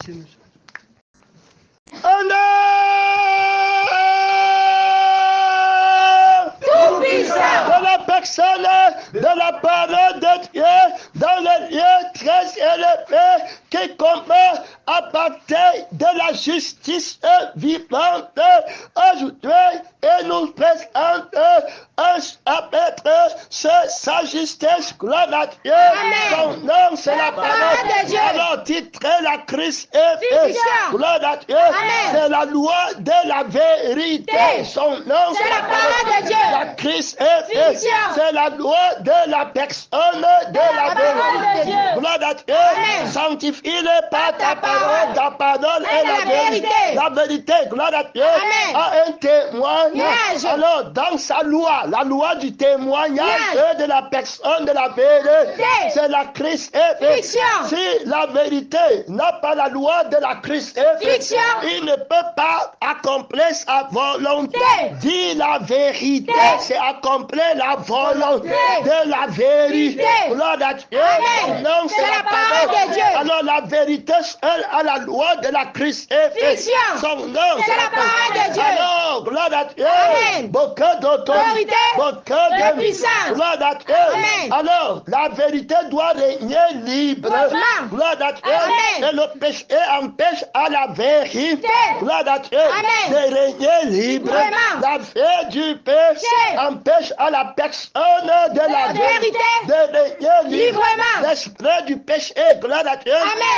Merci, monsieur. De la personne, de la parole de Dieu, dans le lieu très élevé, qui combat à partir de la justice vivante, aujourd'hui, et nous présente un chapitre sur sa justice, gloire à Dieu. Son nom, c'est la parole de Dieu. Alors, titré la Christ est gloire à Dieu. C'est la loi de la vérité. Son nom, c'est la parole de Dieu. La Christ est c'est la loi de la personne de la vérité. Gloire à Dieu. Sanctifie-le par ta parole. Ta parole est la vérité. La vérité, gloire à Dieu, a un témoignage. Alors, dans sa loi, la loi du témoignage de la personne de la vérité, c'est la Christ est. Si la vérité n'a pas la loi de la Christ est, il ne peut pas accomplir sa volonté. Dis la vérité, c'est accomplir la volonté de la vérité. Gloire à Dieu. Non, c'est la parole de Dieu. Alors la vérité seule a la loi de la Christ est. Son nom, c'est la parole de Dieu. Alors, gloire à Dieu. Beaucoup d'autorité, beaucoup de puissance. Gloire à Dieu. Alors, la vérité doit régner libre. Gloire à Dieu. Et le péché empêche à la vérité. Gloire à Dieu. De régner libre. La vie du péché empêche à la personne de la vérité de régner libre. L'esprit du péché, gloire à Dieu,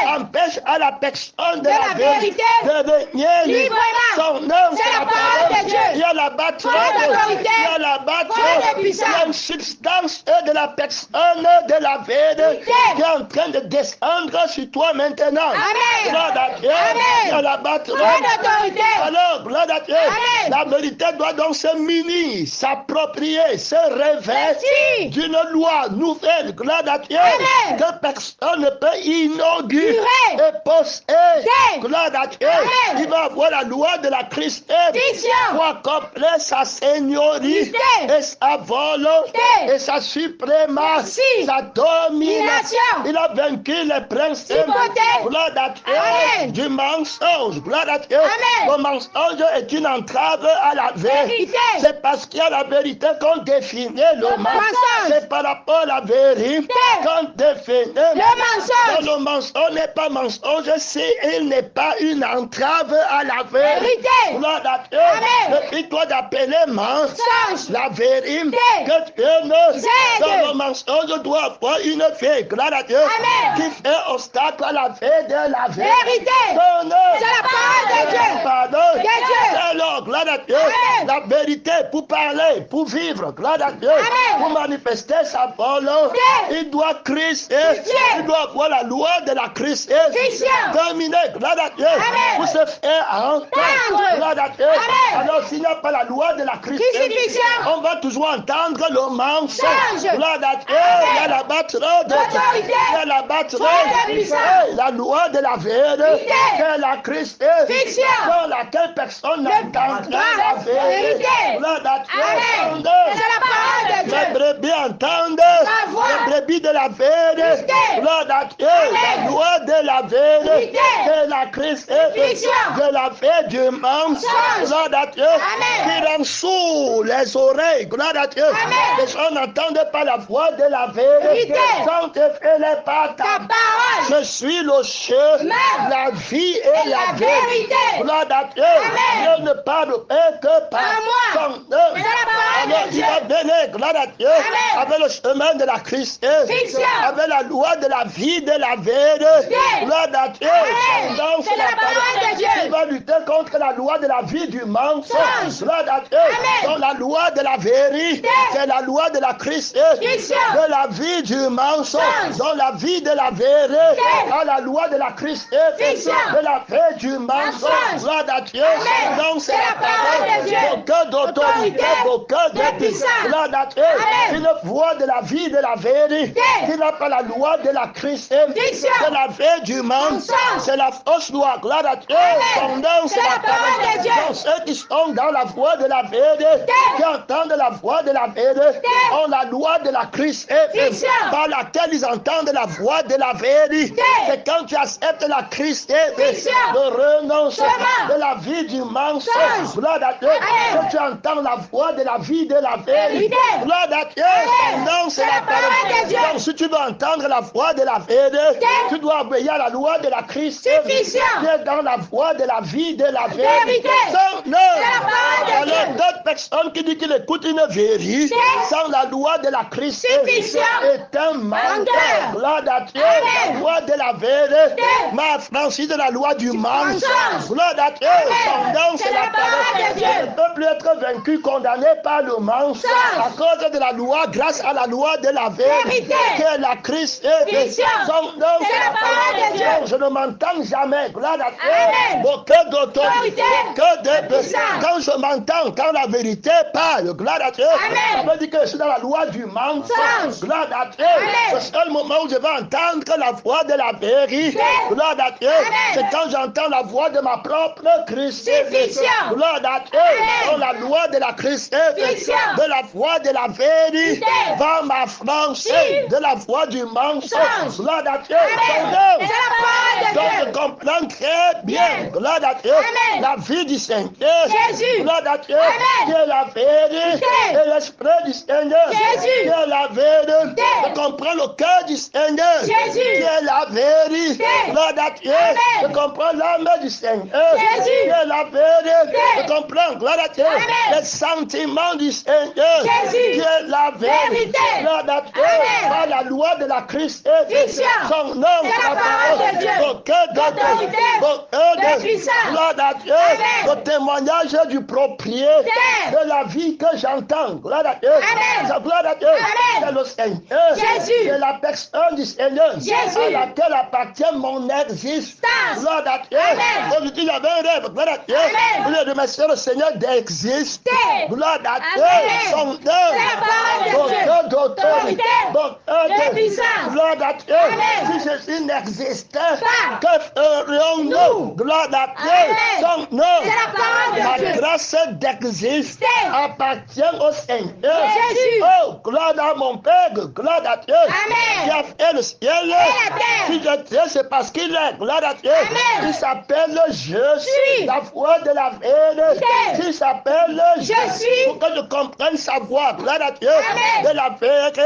empêche à la personne de la vérité de régner libre. Son nom, c'est la parole de Dieu. Il y a la bâtisse, il y a la bâtisse, il y a une substance de la personne de la vérité qui est en train de descendre sur toi maintenant. Gloire à Dieu. Il y a la bâtisse. Alors, gloire à Dieu. La vérité doit donc se munir, s'approprier, se revêtir d'une loi nouvelle, gloire à Dieu, que personne ne peut inaugurer et posséder. Gloire à Dieu. Il va avoir la loi de la Christ pour accomplir sa seigneurie et sa volonté et sa suprématie, sa domination. Il a vaincu les principes, gloire à Dieu, du mensonge. Gloire à Dieu. Le mensonge est une entrave à la vérité. C'est parce qu'il y a la vérité qu'on définit le mensonge. C'est par rapport à la vérité qu'on définit le mensonge. Le mensonge n'est pas mensonge s'il n'est pas une entrave à la vérité. Gloire à Dieu. Depuis toi d'appeler mensonge la vérité que Dieu nous dans le mensonge doit avoir une vie. Gloire à Dieu. Qui fait obstacle à la vie de la vérité. C'est la parole de Dieu. Pardon. Alors, gloire à Dieu. La vérité pour parler, pour vivre. Gloire à Dieu. Pour manifester sa volonté. Il doit Christ. Il doit avoir la loi de la Christ. Terminé. Gloire à Dieu. Pour se faire entendre. Gloire à Dieu. Alors, s'il n'y a pas la loi de la Christ, on va toujours entendre le mensonge. Gloire à Dieu. Il y a la batterie de il y a la batterie de la loi de la vérité. C'est la Christ. Dans laquelle personne n'entendra la vérité. Gloire à Dieu. C'est la parole de Dieu. Les brebis entendent. Les brebis de la vérité. Gloire à Dieu. La loi de la vérité. C'est la Christ. De la vie du mensonge. Gloire à Dieu. Qui rend sourd les oreilles. Gloire à Dieu. Les gens n'entendent pas la voix de la vérité. Sanctifie-les par ta parole. Je suis le chemin, la vie et la vérité. Gloire à Dieu. Dieu ne parle pas que par moi. Alors il va donner, gloire à Dieu, avec le chemin de la Christ, avec la loi de la vie, de la vérité. Gloire à Dieu. Donc c'est la parole de Dieu. Il va lutter contre la loi de la vie du mensonge. Gloire à Dieu. Donc la loi de la vérité, c'est la loi de la Christ, de la vie du mensonge. Donc la vie de la vérité, dans la loi de la Christ, de la vie du mensonge. Gloire à Dieu. Donc c'est la parole de Dieu. Beaucoup d'autorité, beaucoup de puissance. Gloire à Dieu. Une voix de la vie, de la vérité. Qui n'a pas la loi de la Christ, c'est la vie du mensonge. C'est la fausse loi. Gloire à Dieu. Son nom, c'est la parole de Dieu. Donc, ceux qui sont dans la voie de la vérité, qui entendent la voix de la vérité, ont la loi de la Christ par laquelle ils entendent la voix de la vérité. C'est quand tu acceptes la Christ le renoncement de la vie du mensonge. Gloire à Dieu. Que tu entends la voix de la vie de la vérité. Gloire à Dieu. Son nom, c'est la parole de Dieu. Donc, si tu veux entendre la voix de la vérité, tu dois obéir à la loi de la Christ qui est dans la voie de la vie de la vérité. Son nom. Alors, d'autres personnes qui disent qu'ils écoutent une vérité sans la loi de la Christ est un menteur. Gloire à Dieu. La loi de la vérité m'a affranchi de la loi du mensonge. Gloire à Dieu. Son nom, c'est la parole de Dieu. Je ne peux plus être vaincu, condamné par le mensonge à cause de la loi, grâce à la loi de la vérité qui est la Christ. Son nom, c'est la parole de Dieu. Je ne m'entends jamais. Gloire à Dieu. Aucun d'autorité, aucun de quand je m'entends, quand la vérité parle, gloire à Dieu, ça veut dire que je suis dans la loi du mensonge. Gloire à Dieu. C'est le seul moment où je vais entendre la voix de la vérité. Gloire à Dieu. C'est quand j'entends la voix de ma propre crucifixion. Gloire à Dieu. Dans la loi de la crucifixion, de la voix de la vérité, va m'affranchir de la voix du mensonge. Gloire à Dieu. Donc je comprends très bien, gloire à Dieu, la vie du Seigneur, gloire à Dieu, qui est la vérité, et l'esprit du Seigneur, qui est la vérité. Je comprends le cœur du Seigneur, qui est la vérité. Gloire à Dieu. Je comprends l'âme du Seigneur, qui est la vérité. Je comprends, gloire à Dieu, les sentiments du Seigneur, qui est la vérité. Gloire à Dieu, par la loi de la Christ, son nom, la parole de Dieu, aucun d'autorité, aucun de puissance. Gloire à Dieu, le témoignage du propriétaire de la vie que j'entends. Gloire à Dieu. Gloire à Dieu. C'est le Seigneur. C'est la personne du Seigneur à laquelle appartient mon existence. Gloire à Dieu. Aujourd'hui, j'avais un rêve. Gloire à Dieu. Je voulais remercier le Seigneur d'exister. Gloire à Dieu. Son nom. Aucun d'autorité. Aucun de puissance. Gloire à Dieu. Si Jésus n'existait, que ferions-nous? Gloire à Dieu. Son nom. La grâce d'exister appartient au Seigneur. Oh, gloire à mon Père, gloire à Dieu. Qui a fait le ciel. Si je dis, c'est parce qu'il est. Gloire à Dieu. Il s'appelle Je suis. La voix de la vérité. Il s'appelle Je suis. Pour que je comprenne sa voix. Gloire à Dieu. De la vérité.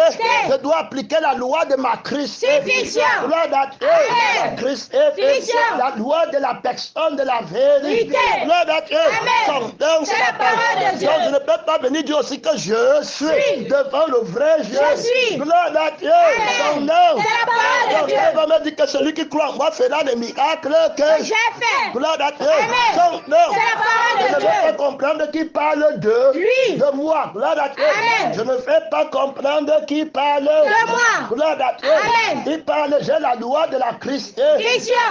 Je dois appliquer la loi de ma crucifixion. Gloire à Dieu. La crucifixion. La loi de la personne de la vérité. Gloire à Dieu. Son nom, c'est la parole de Dieu. Donc je ne peux pas venir dire aussi que je suis devant le vrai Je suis. Gloire à Dieu. Son nom. C'est la parole de Dieu. Donc on va me dire que celui qui croit en moi fera des miracles que j'ai fait. Gloire à Dieu. Son nom. C'est la parole de Dieu. Je ne veux pas comprendre qui parle de lui. De moi. Gloire à Dieu. Je ne fais pas comprendre qui parle de moi. Gloire à Dieu. Il parle, j'ai la loi de la Christ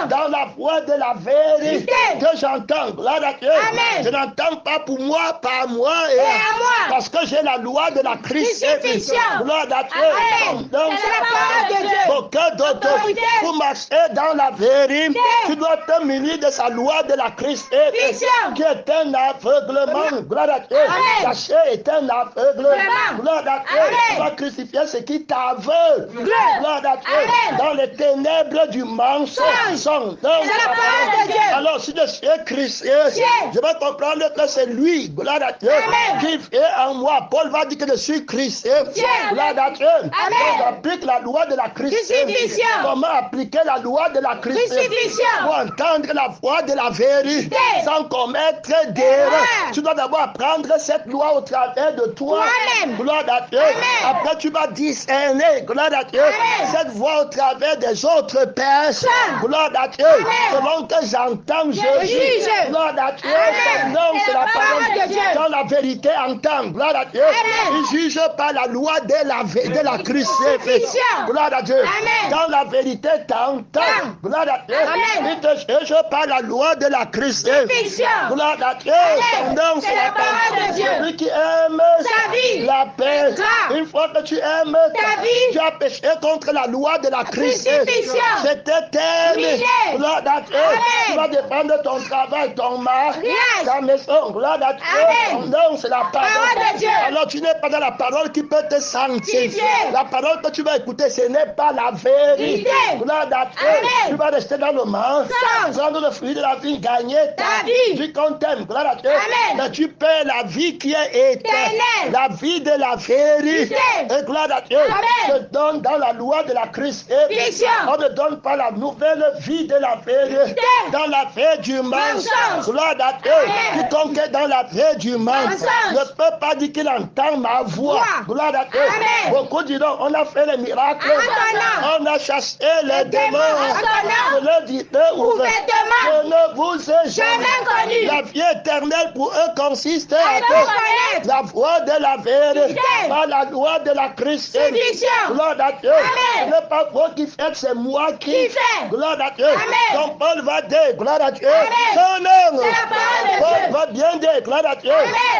dans la voix de la vérité que j'entends. Gloire à Dieu. Je n'entends pas pour moi, par moi et à moi. Parce que j'ai la loi de la crucifixion. Gloire à Dieu. Donc, c'est la parole de Dieu. Aucun d'autorité. Pour marcher dans la vérité, tu dois te munir de sa loi de la crucifixion qui est un aveuglement. Gloire à Dieu. La chair est un aveuglement. Gloire à Dieu. Tu dois crucifier ce qui t'aveugle. Gloire à Dieu. Dans les ténèbres du mensonge. C'est la parole de Dieu. Alors, si je suis crucifié, je vais comprendre que c'est lui, gloire à Dieu, qui est en moi. Paul va dire que je suis crucifié. Gloire à Dieu. Donc, applique la loi de la crucifixion. Comment appliquer la loi de la crucifixion? Pour entendre la voix de la vérité sans commettre d'erreur. Tu dois d'abord apprendre cette loi au travers de toi. Gloire à Dieu. Après, tu vas discerner, gloire à Dieu, cette voix au travers des autres personnes. Gloire à Dieu. Selon que j'entends entend Jésus. Gloire à Dieu. Son nom, c'est la parole de Dieu. Dans la vérité, entend. Gloire à Dieu. Il juge par la loi de la crucifixion. Gloire à Dieu. Dans la vérité, t'entends. Gloire à Dieu. Il te juge par la loi de la crucifixion. Gloire à Dieu. Son nom, c'est la parole de Dieu. Celui qui aime la paix. Une fois que tu aimes ta vie, tu as péché contre la loi de la crucifixion. C'est éternel. Gloire à Dieu. Tu vas dépendre de ton travail, ton mari, ta maison. Gloire à Dieu. Son nom, c'est la parole de Dieu. Alors tu n'es pas dans la parole qui peut te sanctifier. La parole que tu vas écouter, ce n'est pas la vérité. Gloire à Dieu. Tu vas rester dans le mensonge, prendre le fruit de la vie, gagner ta vie. Tu contemples. Gloire à Dieu. Mais tu perds la vie qui est éternelle. La vie de la vérité. Et gloire à Dieu. Se donne dans la loi de la crucifixion. On ne donne pas la nouvelle vie de la vérité dans la vie du mensonge. Gloire à Dieu. Quiconque est dans la vie du mensonge ne peut pas dire qu'il entend ma voix. Gloire à Dieu. Beaucoup diront, on a fait les miracles, on a chassé les démons. Je le dis ouvertement, je ne vous ai jamais connu. La vie éternelle pour eux consiste à connaître la voie de la vérité par la loi de la crucifixion. Gloire à Dieu. Ce n'est pas vous qui faites, c'est moi qui fais. Gloire à Dieu. Donc Paul va dire, gloire à Dieu. Son nom. Paul va bien dire, gloire à Dieu,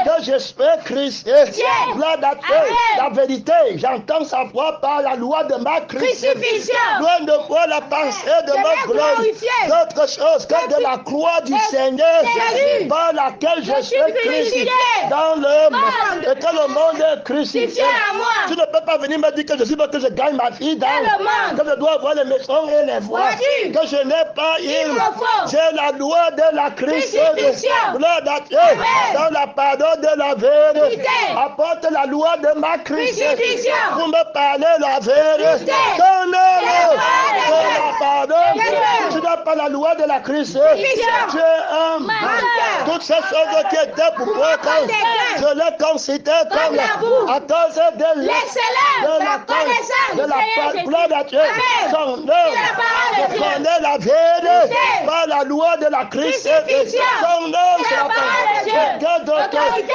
que je suis Christ. Gloire à Dieu. La vérité, j'entends sa voix par la loi de ma crucifixion. Loin de moi la pensée de ma gloire. D'autre chose que de la croix du Seigneur, par laquelle je suis crucifié dans le monde. Et que le monde est crucifié. Tu ne peux pas venir me dire que je suis parce que je gagne ma vie dans le monde. Que je dois avoir les maisons et les voies. Que je n'ai pas j'ai la loi de la crucifixion. Gloire à Dieu. Dans la parole de la vérité. Apporte la loi de ma crucifixion. Pour me parler la vérité. Ton nom. La parole. Tu n'as pas la loi de la crucifixion. Tu es un menteur. Toutes ces choses qui étaient pour toi, je les considère comme à cause de l'excellence, de la connaissance, de la gloire à Dieu. Son nom. Je connais la vérité par la loi de la crucifixion. Son nom, c'est la parole de Dieu. D'autorité,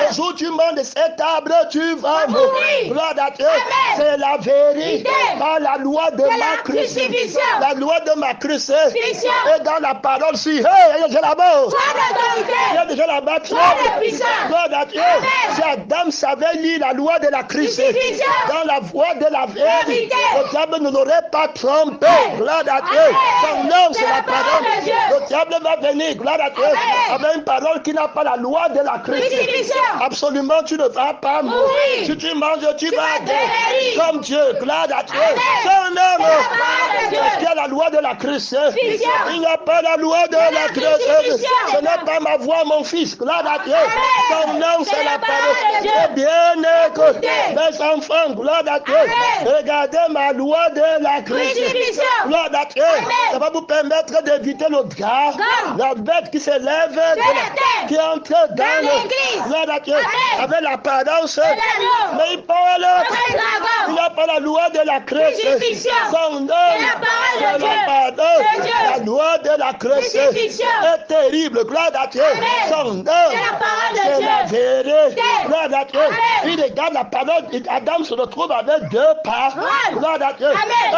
le jour où tu manges de cet arbre, tu vas mourir. Gloire à Dieu. C'est la vérité par la loi de ma crucifixion. La loi de ma crucifixion. Et dans la parole, si, hey, j'ai la mort. Il y a déjà la bas. Gloire à Dieu. Si Adam savait lire la loi de la crucifixion dans la voie de la vérité, le diable ne l'aurait pas trompé. Gloire à Dieu. Son nom, c'est la parole. Le diable va venir, gloire à Dieu, avec une parole qui n'a pas la loi de la crucifixion. Absolument, tu ne vas pas mourir. Si tu manges, tu vas guérir comme Dieu. Gloire à Dieu. Son nom, il y a la loi de la crucifixion. Il n'y a pas la loi de la crucifixion. Ce n'est pas ma voix, mon fils. Gloire à Dieu. Son nom, c'est la parole. Et bien écoutez, mes enfants, gloire à Dieu. Regardez ma loi de la crucifixion. Gloire à Dieu. Ça va vous permettre d'éviter le gars, la bête qui s'élève, qui entre dans l'église. Gloire à Dieu. Avec l'apparence. Mais il parle. Il n'a pas la loi de la crucifixion. Son nom, c'est la parole. La loi de la crucifixion est terrible. Gloire à Dieu. Son nom, c'est la vérité. Gloire à Dieu. Il regarde la parole. Adam se retrouve avec deux paroles. Gloire à Dieu.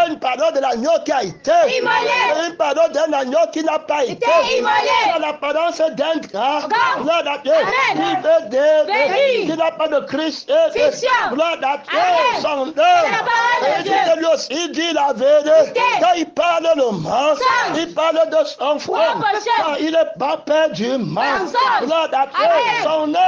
Une parole de l'agneau qui a été immolé. Une parole d'un agneau qui n'a pas été immolé. L'apparence d'un gars. Gloire à Dieu. Il veut dire qu'il n'a pas de Christ. Gloire à Dieu. Son nom. Et Dieu lui aussi dit la vérité. Quand il parle le mensonge, il parle de son frère. Quand il n'est pas peur du mensonge. Gloire à Dieu. Son nom.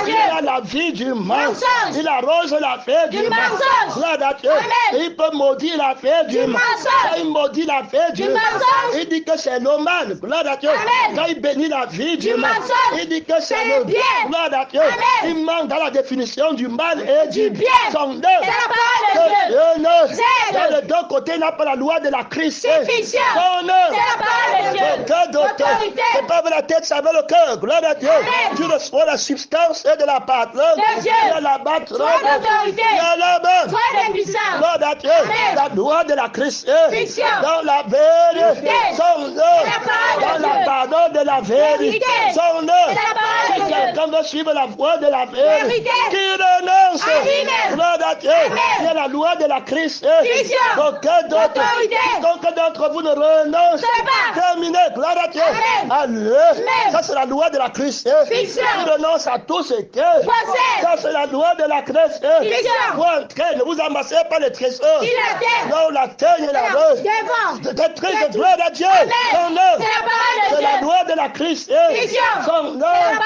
Il a la vie du mensonge. Il arrose la vie du mensonge. Gloire à Dieu. Il peut maudire la vie du mensonge. Quand il maudit la vie du mensonge, il dit que c'est le mal. Gloire à Dieu. Quand il bénit la vie du mensonge, il dit que c'est le bien. Gloire à Dieu. Il manque dans la définition du mal et du bien. Son nom. Dans les deux côtés, il n'a pas la loi de la crucifixion. Son nom. Que d'autorité. C'est pas avec la tête, c'est avec le cœur. Gloire à Dieu. Tu reçois la substance et de la parole. Il y a la battre. Il y a la main. Gloire à Dieu. La loi de la crucifixion. Dans la vérité. Son nom. de la vérité. Son œuvre. Si quelqu'un veut suivre la voie de la vérité, qui renonce. Gloire à Dieu. Il y a la loi de la Christ. Aucun d'entre vous ne renonce. Terminé. Gloire à Dieu. Alléluia. Ça, c'est la loi de la Christ. Qui renonce à tout ce que. Ça, c'est la loi de la Christ. Ne vous amassez pas les trésors. Non, la terre et la rose. C'est très de gloire à Dieu. Son œuvre. C'est la loi de la Christ. Son œuvre.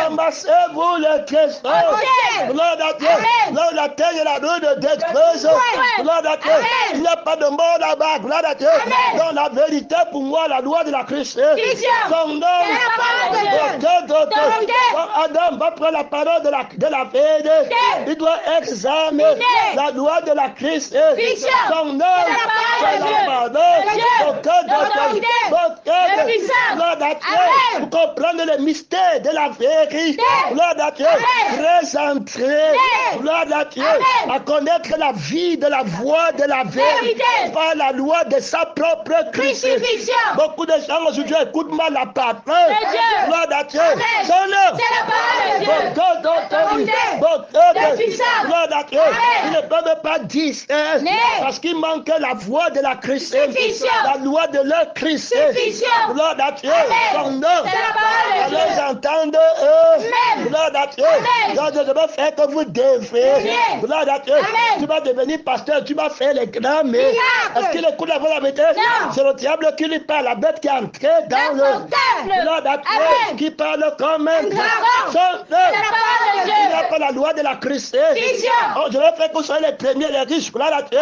Amassez-vous les trésors. Gloire à Dieu. Là où la terre et la rose ne détruisent. Gloire à Dieu. Il n'y a pas de mort là-bas. Gloire à Dieu. Dans la vérité, pour moi, la loi de la Christ. Son œuvre. Adam va prendre la parole de la vérité. Il doit examiner la loi de la Christ. Son œuvre, c'est la parole. Vous comprenez le mystère de la vérité. Gloire à Dieu. Très entré. Gloire à Dieu. À connaître la vie de la voie de la vérité par la loi de sa propre crucifixion. Beaucoup de gens aujourd'hui écoutent mal la parole. Gloire à Dieu. Son œuvre. C'est la parole de Dieu. Gloire à Dieu. Ils ne peuvent pas dire parce qu'il manque la voie de la crucifixion. La loi de leur Christ. Gloire à Dieu. Son œuvre. Alors entendre gloire à Dieu. Donc je vais faire que vous devez. Gloire à Dieu. Tu vas devenir pasteur, tu vas faire les grands, mais est-ce qu'il écoute la voix de la vérité? C'est le diable qui lui parle, la bête qui est entrée dans le gloire à Dieu, qui parle comme un dragon. Il n'y a pas la loi de la Christ. Oh, je vais faire que vous soyez les premiers, les riches, gloire à Dieu,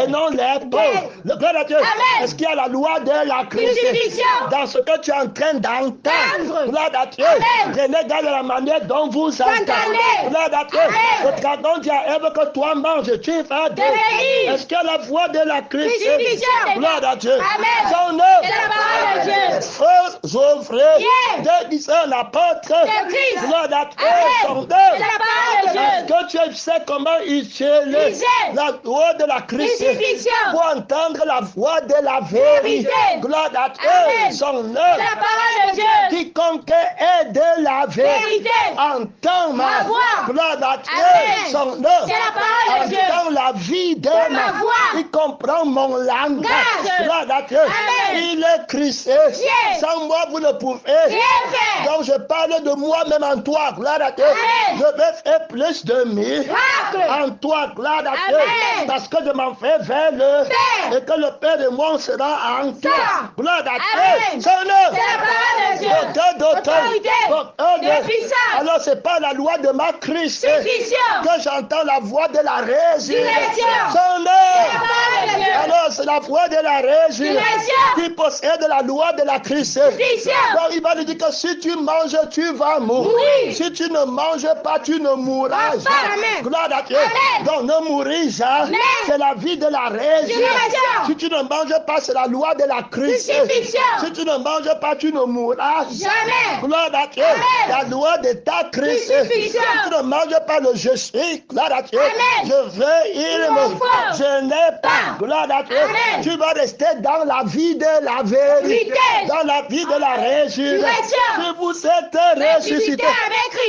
et non les pauvres. Gloire à Dieu. Est-ce qu'il y a la loi de la Christ dans ce que tu es en train d'entendre? Gloire à Dieu. Regarde la manière dont vous entendez. Gloire à Dieu. Le dragon dit à Ève que toi manges, tu vas devenir. Est-ce qu'il y a la voix de la Christ? Gloire à Dieu. Son œuvre. Frères, frères, Dieu disait l'apôtre. Gloire à Dieu. Son œuvre. Est-ce que tu sais comment utiliser la voix de la Christ pour entendre la voix de la vérité? Gloire à Dieu. Son œuvre. Quiconque est de la vérité entend ma voix. Gloire à Dieu. Son œuvre. Entend la vie de ma voix. Il comprend mon langage. Gloire à Dieu. Il est Christ. Sans moi, vous ne pouvez. Donc je parle de moi-même en toi. Gloire à Dieu. Je vais faire plus de miracles en toi. Gloire à Dieu. Parce que je m'en fais vers le Père. Et que le Père et moi sera en toi. Gloire à Dieu. Son œuvre. D'autorité. Alors c'est pas la loi de ma Christ que j'entends la voix de la résurrection. Son œuvre. Alors c'est la voix de la résurrection qui possède la loi de la Christ. Donc il va lui dire que si tu manges, tu vas mourir. Si tu ne manges pas, tu ne mourras jamais. Gloire à Dieu. Donc ne mourir jamais. C'est la vie de la résurrection. Si tu ne manges pas, c'est la loi de la Christ. Si tu ne manges pas, tu ne mourras jamais. Gloire à Dieu. La loi de ta Christ. Si tu ne manges pas le je suis, gloire à Dieu. Je veux, il me faut. Je n'ai pas. Gloire à Dieu. Tu vas rester dans la vie de la vérité. Dans la vie de la résurrection. Si vous êtes ressuscité,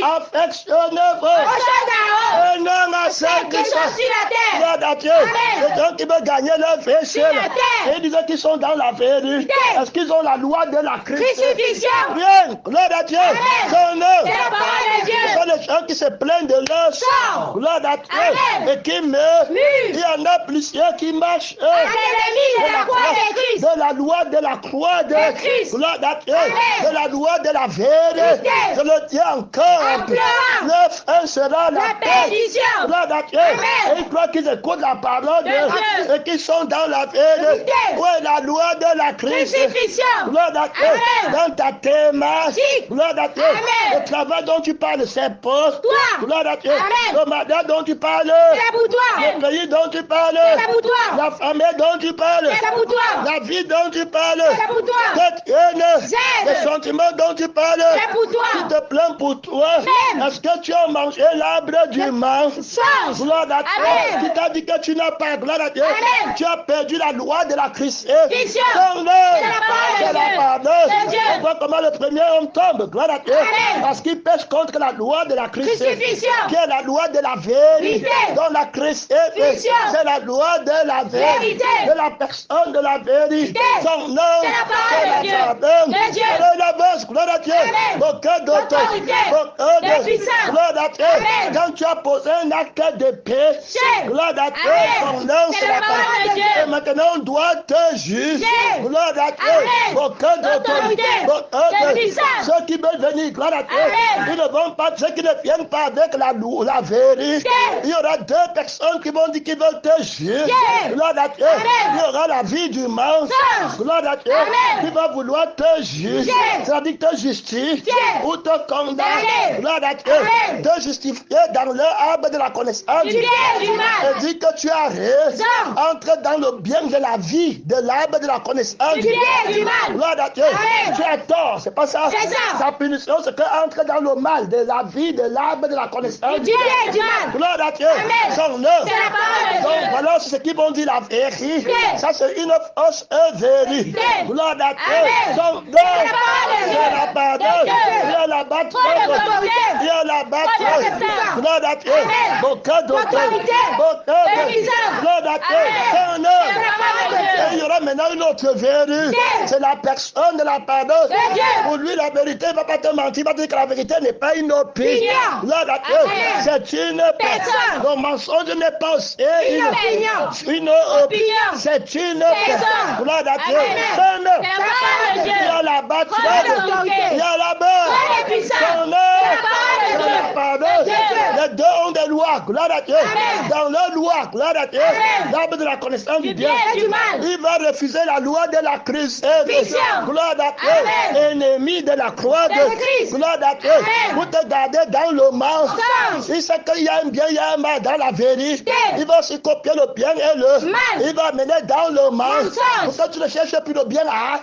affectionnez-vous. Et non à ceux qui sont sur la terre. Gloire à Dieu. Les gens qui veulent gagner leur vaisselle. Et ils disent qu'ils sont dans la vérité. Est-ce qu'ils ont la loi de la crucifixion? Bien. Gloire à Dieu. Son œuvre. Ce sont les gens qui se plaignent de leur sang. Gloire à Dieu. Et qui meurent. Il y en a plusieurs qui marchent. De la loi de la croix de Christ. Gloire à Dieu. De la loi de la vérité. Je le dis encore. Leur fin sera la perdition. Gloire à Dieu. Et ils croient qu'ils écoutent la parole de Dieu et qu'ils sont dans la vérité. Où est la loi de la crucifixion? Gloire à Dieu. Dans ta démarche. Gloire à Dieu. Le travail dont tu parles, c'est pour toi. Gloire à Dieu. Le mandat dont tu parles, c'est pour toi. Le pays dont tu parles, c'est pour toi. La famille dont tu parles, c'est pour toi. La vie dont tu parles, c'est pour toi. Cette haine, les sentiments dont tu parles, c'est pour toi. Tu te plains pour toi. Est-ce que tu as mangé l'arbre du mensonge? Gloire à Dieu. Qui t'a dit que tu n'as pas, gloire à Dieu. Tu as perdu la loi de la Christ. Ton œuvre, c'est la pardon. vois comment le premier homme tombe. Gloire à Dieu. Parce qu'il pêche contre la loi de la crucifixion. Qui est la loi de la vérité. Donc la crucifixion, c'est la loi de la vérité. De la personne de la vérité. Son nom, c'est la pardon. C'est la base. Gloire à Dieu. Aucun d'autorité. Aucun de gloire à Dieu. Quand tu as posé un acte de péché, gloire à Dieu. Son nom, c'est la parole de Dieu. Et maintenant, on doit te juger. Gloire à Dieu. Aucun d'autorité. Ceux qui veulent venir, gloire à Dieu, ils ne vont pas, ceux qui ne viennent pas avec la vérité. Il y aura deux personnes qui vont dire qu'ils veulent te juger. Gloire à Dieu. Il y aura la vie du mensonge. Gloire à Dieu. Qui va vouloir te juger. C'est-à-dire te justifier ou te condamner. Gloire à Dieu. Te justifier dans l'arbre de la connaissance du bien et du mal. Et dire que tu as raison. Entre dans le bien de la vie, de l'arbre de la connaissance du bien et du mal. Gloire à Dieu. Tu as tort, c'est pas ça. Sa punition, c'est qu'entre dans le mal de la vie, de l'arbre de la connaissance du bien et du mal. Gloire à Dieu. Son œuvre. Donc voilà ce qu'ils vont dire la vérité. Ça, c'est une fausse vérité. Gloire à Dieu. Son œuvre. Il y a la pardon. Il y a la battre. Il y a la battre. Gloire à Dieu. Beaucoup d'autorité. Gloire à Dieu. Son œuvre. Et il y aura maintenant une autre vérité. C'est la personne de la pardon. Pour lui, la vérité ne va pas te mentir. Il va dire que la vérité n'est pas une opinion. Gloire à Dieu. C'est une personne. Le mensonge n'est pas une opinion. C'est une personne. Gloire à Dieu. Son œuvre. Il y a la battre. Il y a la barre. Son œuvre. C'est la pardon. Les deux ont des lois. Gloire à Dieu. Dans leur loi, gloire à Dieu. L'arbre de la connaissance du bien et du mal. Il va refuser la loi de la crucifixion. Gloire à Dieu. Ennemi de la croix de Christ. Gloire à Dieu. Pour te garder dans le mensonge. Il sait qu'il y a un bien, il y a un mal dans la vérité. Il va se copier le bien et le mal. Il va mener dans le mensonge. Pour que tu ne cherches plus le bien à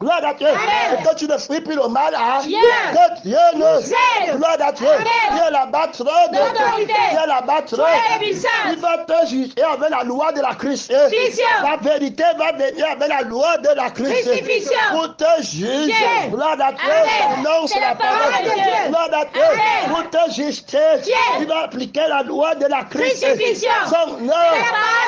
gloire à Dieu. Pour que tu ne fuis plus le mal à que Dieu ne. Gloire à Dieu. Il y a la battre de il y a la battre. Il va te juger avec la loi de la crucifixion. La vérité va venir avec la loi de la crucifixion. Pour te juger. Gloire à Dieu. Son nom, c'est la parole de Dieu. Gloire à Dieu. Pour te juger. Il va appliquer la loi de la crucifixion. Son nom.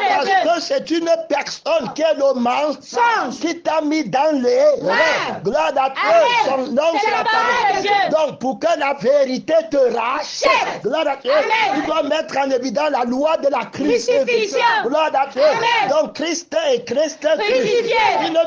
Parce que c'est une personne qui est le mensonge qui t'a mis dans les rêves. Gloire à Dieu. Son nom, c'est la parole de Dieu. Donc, pour que la vérité te rachète, gloire à Dieu, il doit mettre en évidence la loi de la crucifixion. Gloire à Dieu. Donc, Christ et Christ crucifié. Une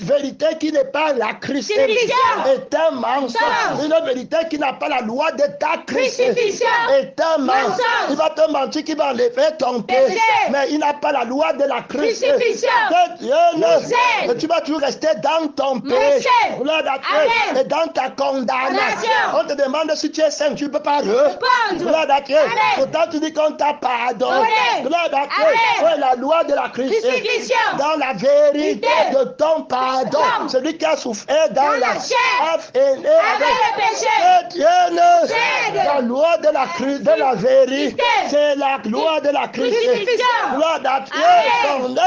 vérité qui n'est pas la crucifixion est un mensonge. Une vérité qui n'a pas la loi de ta crucifixion est un mensonge. Il va te mentir qu'il va enlever ton péché, mais il n'a pas la loi de la crucifixion. Que Dieu ne. Tu vas toujours rester dans ton péché. Gloire à Dieu. Et dans ta condamnation. On te demande si tu es saint, tu ne peux pas répondre. Gloire à Dieu. Pourtant, tu dis qu'on t'a pardonné. Gloire à Dieu. C'est la loi de la crucifixion. Dans la vérité de ton pardon. Celui qui a souffert dans la chair est né avec le péché. Que Dieu ne. La loi de la vérité. C'est la loi de la crucifixion. Gloire à Dieu. Son nom.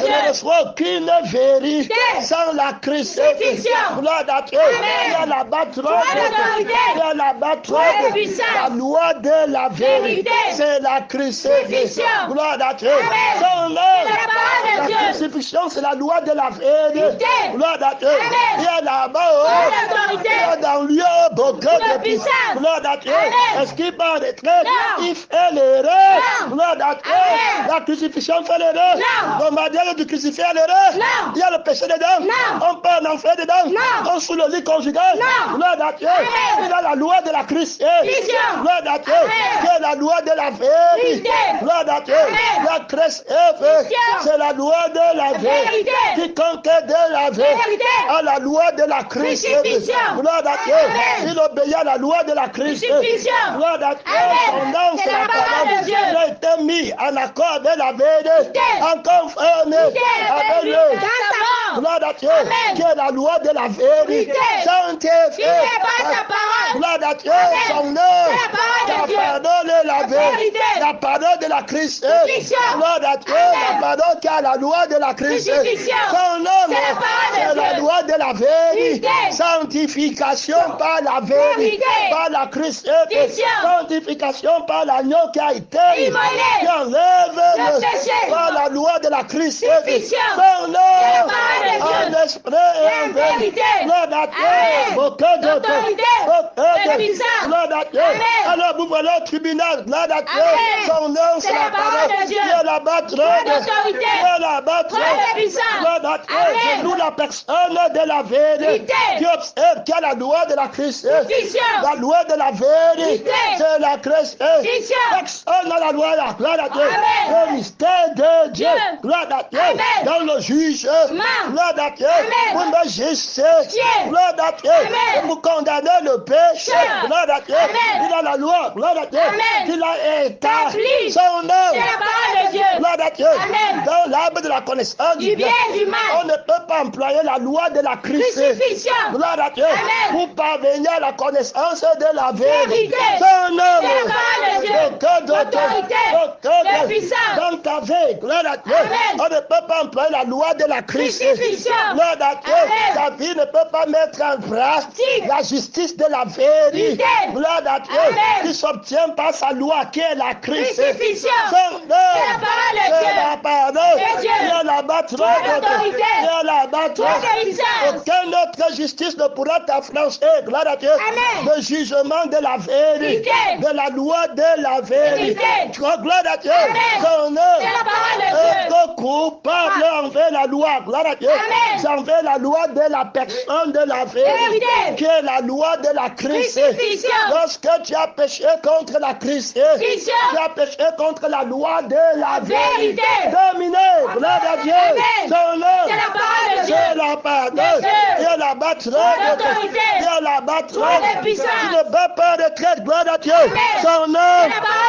Je ne reçois aucune vérité sans la crucifixion. Gloire à Dieu. Il y a la battre. Il y a la battre. La loi de la vérité. C'est la crucifixion. Gloire à Dieu. Son nom. La crucifixion, c'est la loi de la vérité. Gloire à Dieu. Il y a là-bas. Il y a dans le lieu beaucoup de puissance. Gloire à Dieu. Est-ce qu'il va retraite? Il fait l'erreur. Gloire à Dieu. La crucifixion fait l'erreur. On va dire de crucifier l'erreur. Il y a le péché dedans. On peut en enfer dedans. On sous le lit conjugal. Gloire à Dieu. Il y a la loi de la crucifixion. Gloire à Dieu. C'est la loi de la vérité. Gloire à Dieu. La crucifixion, c'est la loi de la vérité. Quiconque de la vérité à la loi de la crucifixion. Gloire à Dieu. Il obéit à la loi de la crucifixion. Gloire à Dieu. Son nom, c'est la parole de Dieu. Il a été mis en accord avec la vérité. En conformité avec le. Gloire à Dieu. Qui est la loi de la vérité. Sanctifié. Gloire à Dieu. Son nom. La parole de la vérité. La parole de la crucifixion. Gloire à Dieu. La parole qui a la loi de la crucifixion. Son nom. C'est la loi de la vérité. Sanctification par la vérité. Par la Christ. Sanctification par l'agneau qui a été immolé. Qui enlève le péché. Par la loi de la Christ. Son nom. En esprit et en vérité. Aucun d'autorité. Alors vous voilà au tribunal. Son nom, c'est la parole de Dieu. Dieu la battre. Dieu la battre. C'est nous la personne de la vérité. Qui observe, qui a la loi de la Christ. La loi de la vérité. C'est la Christ. Personne n'a la loi là. Gloire à Dieu. Le mystère de Dieu. Gloire à Dieu. Dans le juge. Gloire à Dieu. Pour me juger. Gloire à Dieu. Et pour condamner le péché. Gloire à Dieu. Il a la loi. Gloire à Dieu. Il a établi son nom. Gloire à Dieu. Dans l'arbre de la connaissance du bien et du mal. On ne peut pas employer la loi de la crucifixion. Gloire à Dieu. Pour parvenir à la connaissance de la vérité. Son nom. Aucun d'autorité. Aucun puissance. Dans ta vie. Gloire à Dieu. On ne peut pas employer la loi de la crucifixion. Gloire à Dieu. Ta vie ne peut pas mettre en pratique la justice de la vérité. Gloire à Dieu. Qui s'obtient par sa loi qui est la crucifixion. Son nom. C'est la parole. Dieu la battra. Dieu la battra. Aucune autre justice ne pourra t'affranchir. Gloire à Dieu. Le jugement de la vérité. De la loi de la vérité. Gloire à Dieu. Son nom est coupable envers la loi. Gloire à Dieu. Envers la loi de la personne de la vérité. Qui est la loi de la crucifixion. Lorsque tu as péché contre la crucifixion, tu as péché contre la loi de la vérité. Dominé. Gloire à Dieu. Son nom. C'est la parole de Dieu. Dieu la battra. Dieu la battra. Tu ne peux pas retraite. Gloire à Dieu. Son nom.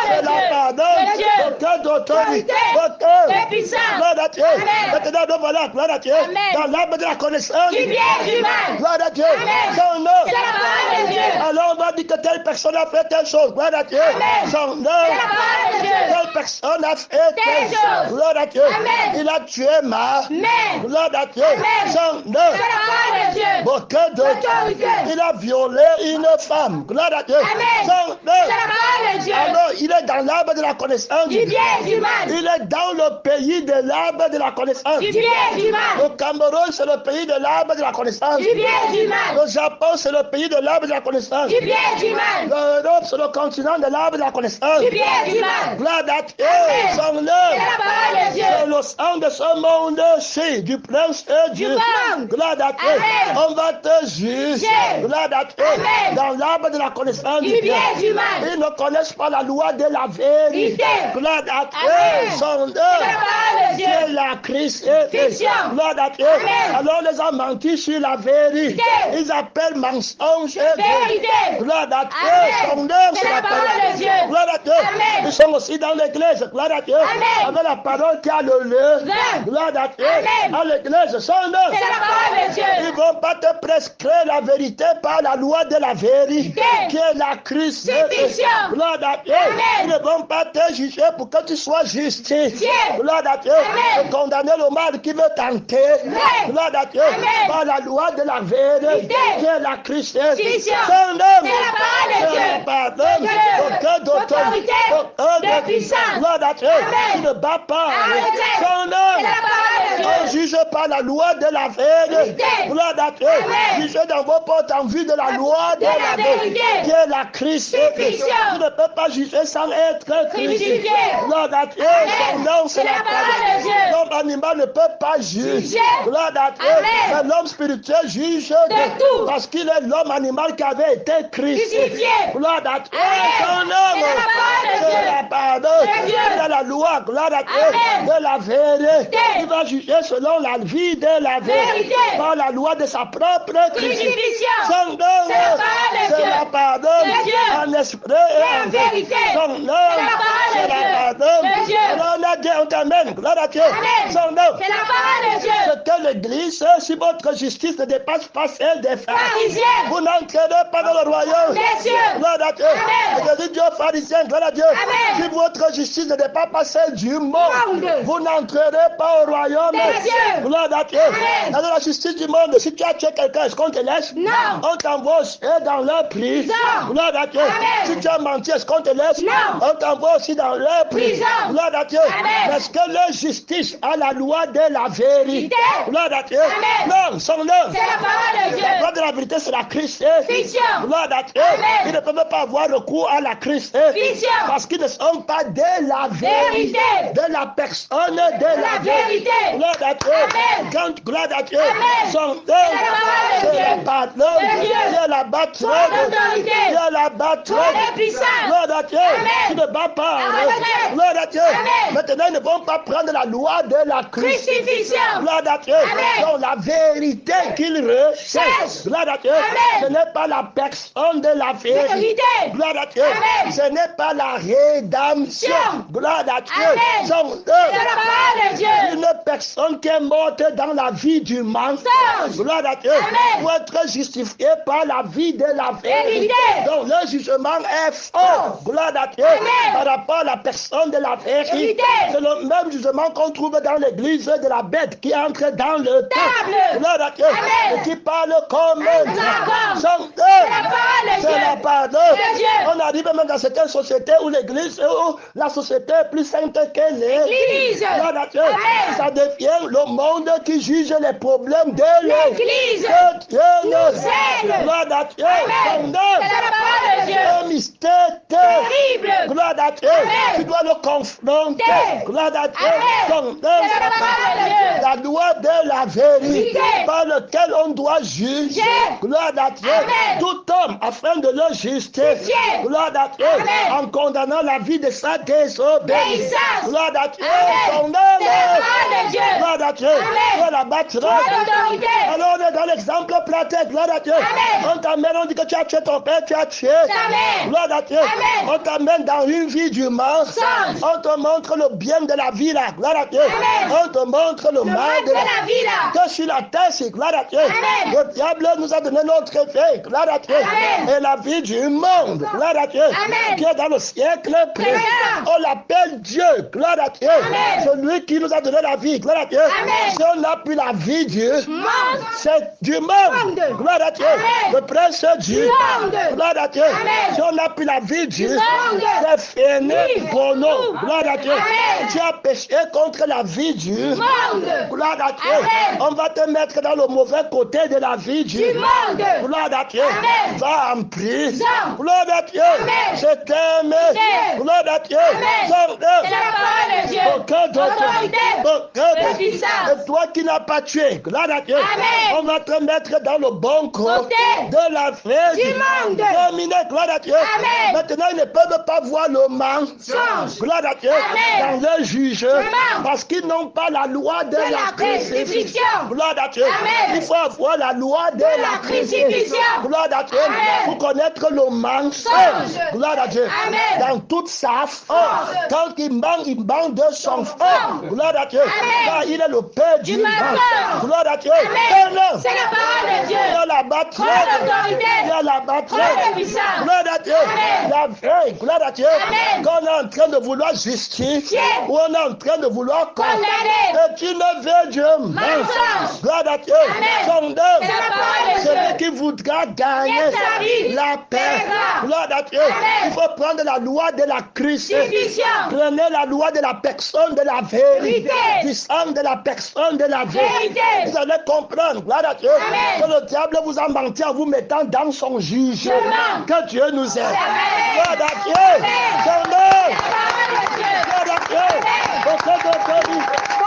C'est la parole de Dieu. Aucun d'autorité. Gloire à Dieu. Maintenant, nous voilà. Gloire à Dieu. Dans l'arbre de la connaissance du bien et du mal. Gloire à Dieu. Son nom. C'est la parole de Dieu. Alors on va dire que telle personne a fait telle chose. Gloire à Dieu. Son nom. C'est la parole de Dieu. Telle personne a fait telle chose. Gloire à Dieu. Il a tué ma. Gloire à Dieu. Son nom. C'est la parole de Dieu. Aucun d'autorité. Il a violé une femme. Gloire à Dieu. Son nom. C'est la parole de Dieu. Alors il est dans l'arbre de la connaissance du bien et du mal. Il est dans le pays de l'arbre de la connaissance du bien et du mal. Le Cameroun, c'est le pays de l'arbre de la connaissance du bien et du mal. Le Japon, c'est le pays de l'arbre de la connaissance du bien et du mal. L'Europe, c'est le continent de l'arbre de la connaissance du bien et du mal. Gloire à Dieu. Son nom. C'est la parole de Dieu. C'est le sang de ce monde-ci, du prince et du monde. Gloire à Dieu. On va te juger. Gloire à Dieu. Dans l'arbre de la connaissance du bien et du mal. Ils ne connaissent pas la loi de la vérité. Gloire à Dieu. Son nom. C'est la crucifixion. Gloire à Dieu. Alors les ont menti sur la vérité. Ils appellent mensonge et vérité. Gloire à Dieu. Son nom, c'est la parole de Dieu. Gloire à Dieu. Ils sont aussi dans l'église. Gloire à Dieu. Avec la parole qui a le lieu. Gloire à Dieu. À l'église. Son nom. C'est la parole de Dieu. Ils ne vont pas te prescrire la vérité par la loi de la vérité. Qui est la crucifixion. Gloire à Dieu. Ils ne vont pas te juger pour que tu sois justifié. Gloire à Dieu. Et condamner le mal qui veut tenter. Gloire à Dieu. Par la loi de la vérité. Qui est la crucifixion. Son nom. C'est la parole de Dieu. Aucun d'autorité. Aucun de puissance. Gloire à Dieu. Tu ne bats pas. Son nom. On juge par la loi de la vérité. Gloire à Dieu. Jugez dans vos portes en vue de la loi de la vérité. Qui est la crucifixion. Tu ne peux pas juger sans être crucifié. Gloire à Dieu. Son nom, c'est la parole de Dieu. L'homme animal ne peut pas juger. Gloire à Dieu. Mais l'homme spirituel juge de tout. Parce qu'il est l'homme animal qui avait été crucifié. Gloire à Dieu. Son nom, c'est la parole de Dieu. Il a la loi. Gloire à Dieu. De la vérité. Il va juger selon la vie de la vérité. Par la loi de sa propre crucifixion. Son nom, c'est la parole de Dieu. En esprit et en vérité. Son nom, c'est la parole de Dieu. Alors on a dit, on t'amène. Gloire à Dieu. Son nom, c'est la parole de Dieu. C'est que l'église, si votre justice ne dépasse pas celle des pharisiens, vous n'entrerez pas dans le royaume. Gloire à Dieu. Et je dis aux pharisiens, gloire à Dieu. Si votre justice ne dépasse pas celle du monde, vous n'entrerez pas au royaume Dieu. Gloire à Dieu. Dans la justice du monde, si tu as tué quelqu'un, est-ce qu'on te laisse? Non. On t'envoie dans leur prison. Gloire à Dieu. Si tu as menti, est-ce qu'on te laisse? Non. On t'envoie aussi dans leur prison. Gloire à Dieu. Amen. Parce que leur justice a la loi de la vérité. Gloire à Dieu. Amen. Non, son nom. C'est la parole de Dieu. La loi de la vérité, c'est la Christ. Fiction. Gloire à Dieu. Amen. Ils ne peuvent pas avoir recours à la Christ. Fiction. Parce qu'ils ne sont pas de la vérité. De la personne de la vérité. Gloire à Dieu. Amen. Quand, gloire à Dieu. Amen. Son nom, c'est c'est la patronne. de Dieu. C'est la patronne. Son autorité. C'est la patronne. Son puissance. Gloire à Dieu. Amen. Tu ne vas pas. Amen. Gloire à Dieu. Amen. Maintenant, ils ne vont pas prendre la loi de la Christ. Crucifixion. Gloire à Dieu. Amen. Donc la vérité qu'ils recherchent. Cherche. Gloire à Dieu. Amen. Ce n'est pas la personne de la vérité. Vérité. Gloire à Dieu. Amen. Ce n'est pas la rédemption. Gloire à Dieu. Amen. Son C'est la parole de Dieu. une personne qui est morte dans la vie du mensonge. Gloire à Dieu. Amen. Pour être justifié par la vie de la vérité. Vérité. Donc le jugement est fort. Gloire à Dieu. Amen. Par rapport à la personne de la vérité. Vérité. C'est le même jugement qu'on trouve dans l'église de la bête qui entre dans le temple. Gloire à Dieu. Amen. Et qui parle comme dragon. Son parole de c'est Dieu. la parole De Dieu. On arrive même dans certaines sociétés où l'église, où la société est plus sainte que L'église. Gloire à Dieu. Amen. Ça devient le monde qui juge les problèmes de L'église. Que Dieu nous aide. Gloire à Dieu. Amen. Son nom, C'est la parole de Dieu. un mystère Terrible. Gloire à Dieu. Amen. Tu dois le confronter. Amen. Gloire à Dieu. Amen. Son nom, C'est la parole de Dieu. la loi de la vérité Vérité. par laquelle on doit juger. Gloire à Dieu. Amen. Tout homme afin de le justifier. Justifier. Gloire à Dieu. Amen. En condamnant la vie de sa désobéissance. Désobéissance. Gloire à Dieu. Amen. Son nom. C'est la parole de Dieu. Gloire à Dieu. Amen. Dieu la battra. Son autorité. Alors on est dans l'exemple platé. Gloire à Dieu. Amen. On t'amène, on dit que tu as tué ton père, tu as tué. Amen. Gloire à Dieu. Amen. On t'amène dans une vie du mensonge. On te montre le bien de la vie là. Gloire à Dieu. Amen. On te montre le mal mal de de la vie là. Que sur la terre, c'est gloire à Dieu. Amen. Le diable nous a donné notre effet. Gloire à Dieu. Amen. Et la vie du monde. Gloire à Dieu. Amen. Qui est dans le siècle présent. Présent. On l'appelle Dieu. Gloire à Dieu. Amen. Celui qui nous a donné la vie. Gloire à Dieu. Amen. Si on n'a plus la vie Dieu, Monde. c'est du monde. Monde. Gloire à Dieu. Amen. Le prince Dieu. Monde. Gloire à Dieu. Amen. Si on n'a plus la vie Dieu, Monde. c'est fini Oui. pour nous. Gloire à Dieu. Amen. Tu as péché contre la vie Dieu. Monde. Gloire à Dieu. Amen. On va te mettre dans le mauvais côté de la vie Dieu. Du monde. Gloire à Dieu. Amen. Va en prison. Non. Gloire à Dieu. Amen. Je t'aime. Amen. Gloire à Dieu. Amen. Sors de- C'est la parole de Dieu. Aucun d'autre. Autorité. Aucun d'autre. Puissance. Et toi qui n'as pas tué. Gloire à Dieu. Amen. On va te mettre dans le bon côté Côté. de la vie Du monde. Terminé. Gloire à Dieu. Amen. Maintenant, ils ne peuvent pas voir le mensonge. Mensonge. Gloire à Dieu. Amen. Dans le jugement. Amen. Parce qu'ils n'ont pas la loi de la crucifixion. crucifixion. Gloire à Dieu. Amen. Il faut avoir la loi de la crucifixion. Gloire à Dieu. Amen. Pour connaître le mensonge. Mensonge. Gloire à Dieu. Amen. Dans toute sa force. Quand il manque de son force. Gloire à Dieu. Amen. Car il est le Père du mensonge. mensonge. Gloire à Dieu. Amen. Non. C'est la parole de Dieu. Il y a la batterie. Prends l'autorité. Il y a la batterie. Prends la puissance. Gloire à Dieu. Amen. La veille. Gloire à Dieu. Amen. Quand on est en train de vouloir justifier. Ou on est en train de vouloir Condamner. et tu ne veux Dieu. Mensonge. Gloire à Dieu. Amen. Son œuvre. C'est la parole de Celui Dieu. qui voudra gagner sa vie. la paix. Paiera. Gloire à Dieu. Amen. Il faut prendre la loi de la Christ. Crucifixion. Prenez la loi de la personne de la vérité. Vérité. Du sang de la personne de la vérité. Vérité. Vous allez comprendre, gloire à Dieu, Amen. que le diable vous a menti en vous mettant dans son jugement. Amen. Que Dieu nous aide. Amen. Gloire à Dieu. Amen. Son nom. Parole de Dieu. Gloire à Dieu. Aucun d'autre.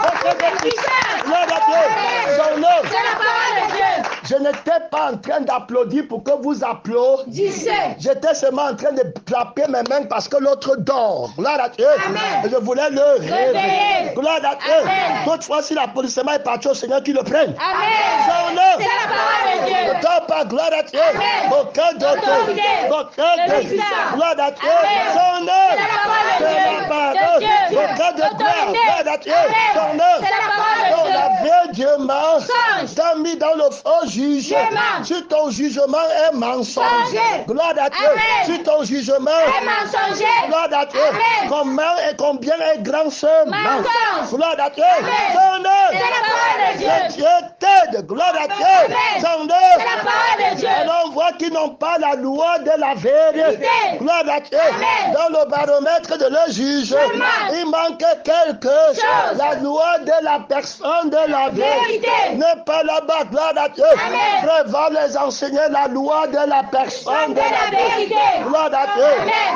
Aucun d'autre. Gloire à Dieu. Son nom. C'est la parole de Dieu. Je n'étais pas en train d'applaudir pour que vous applaudissiez. J'étais seulement en train de clapper mes mains parce que l'autre dort. Gloire à Dieu. Amen. Et je voulais le réveiller. Réveiller. Gloire à Dieu. Amen. Toutefois, si l'applaudissement est parti au Seigneur, qui le prenne. Amen. Son nom. C'est la parole de Dieu. Ne dors pas, gloire à Dieu, aucun d'autorité, aucun de gloire à Dieu, son nom, c'est la parole, aucun de gloire à Dieu, son nom, donc la vie Dieu mensonge, t'a mis dans le faux juge, si ton jugement est mensonge, gloire à Dieu, si ton jugement est mensonger, gloire à Dieu, comment et combien est grand ce mensonge, gloire à Dieu, son nom, c'est la parole de Dieu, Dieu t'aide, gloire à Dieu, son nom, c'est la parole de Dieu, et on voit qu'ils n'ont pas la loi de la vérité, gloire à Dieu, dans le baromètre de le juge, il manque quelque chose, la loi de la personne de la vérité n'est pas là-bas, gloire à Dieu, frère va les enseigner la loi de la personne de la vérité, gloire à Dieu,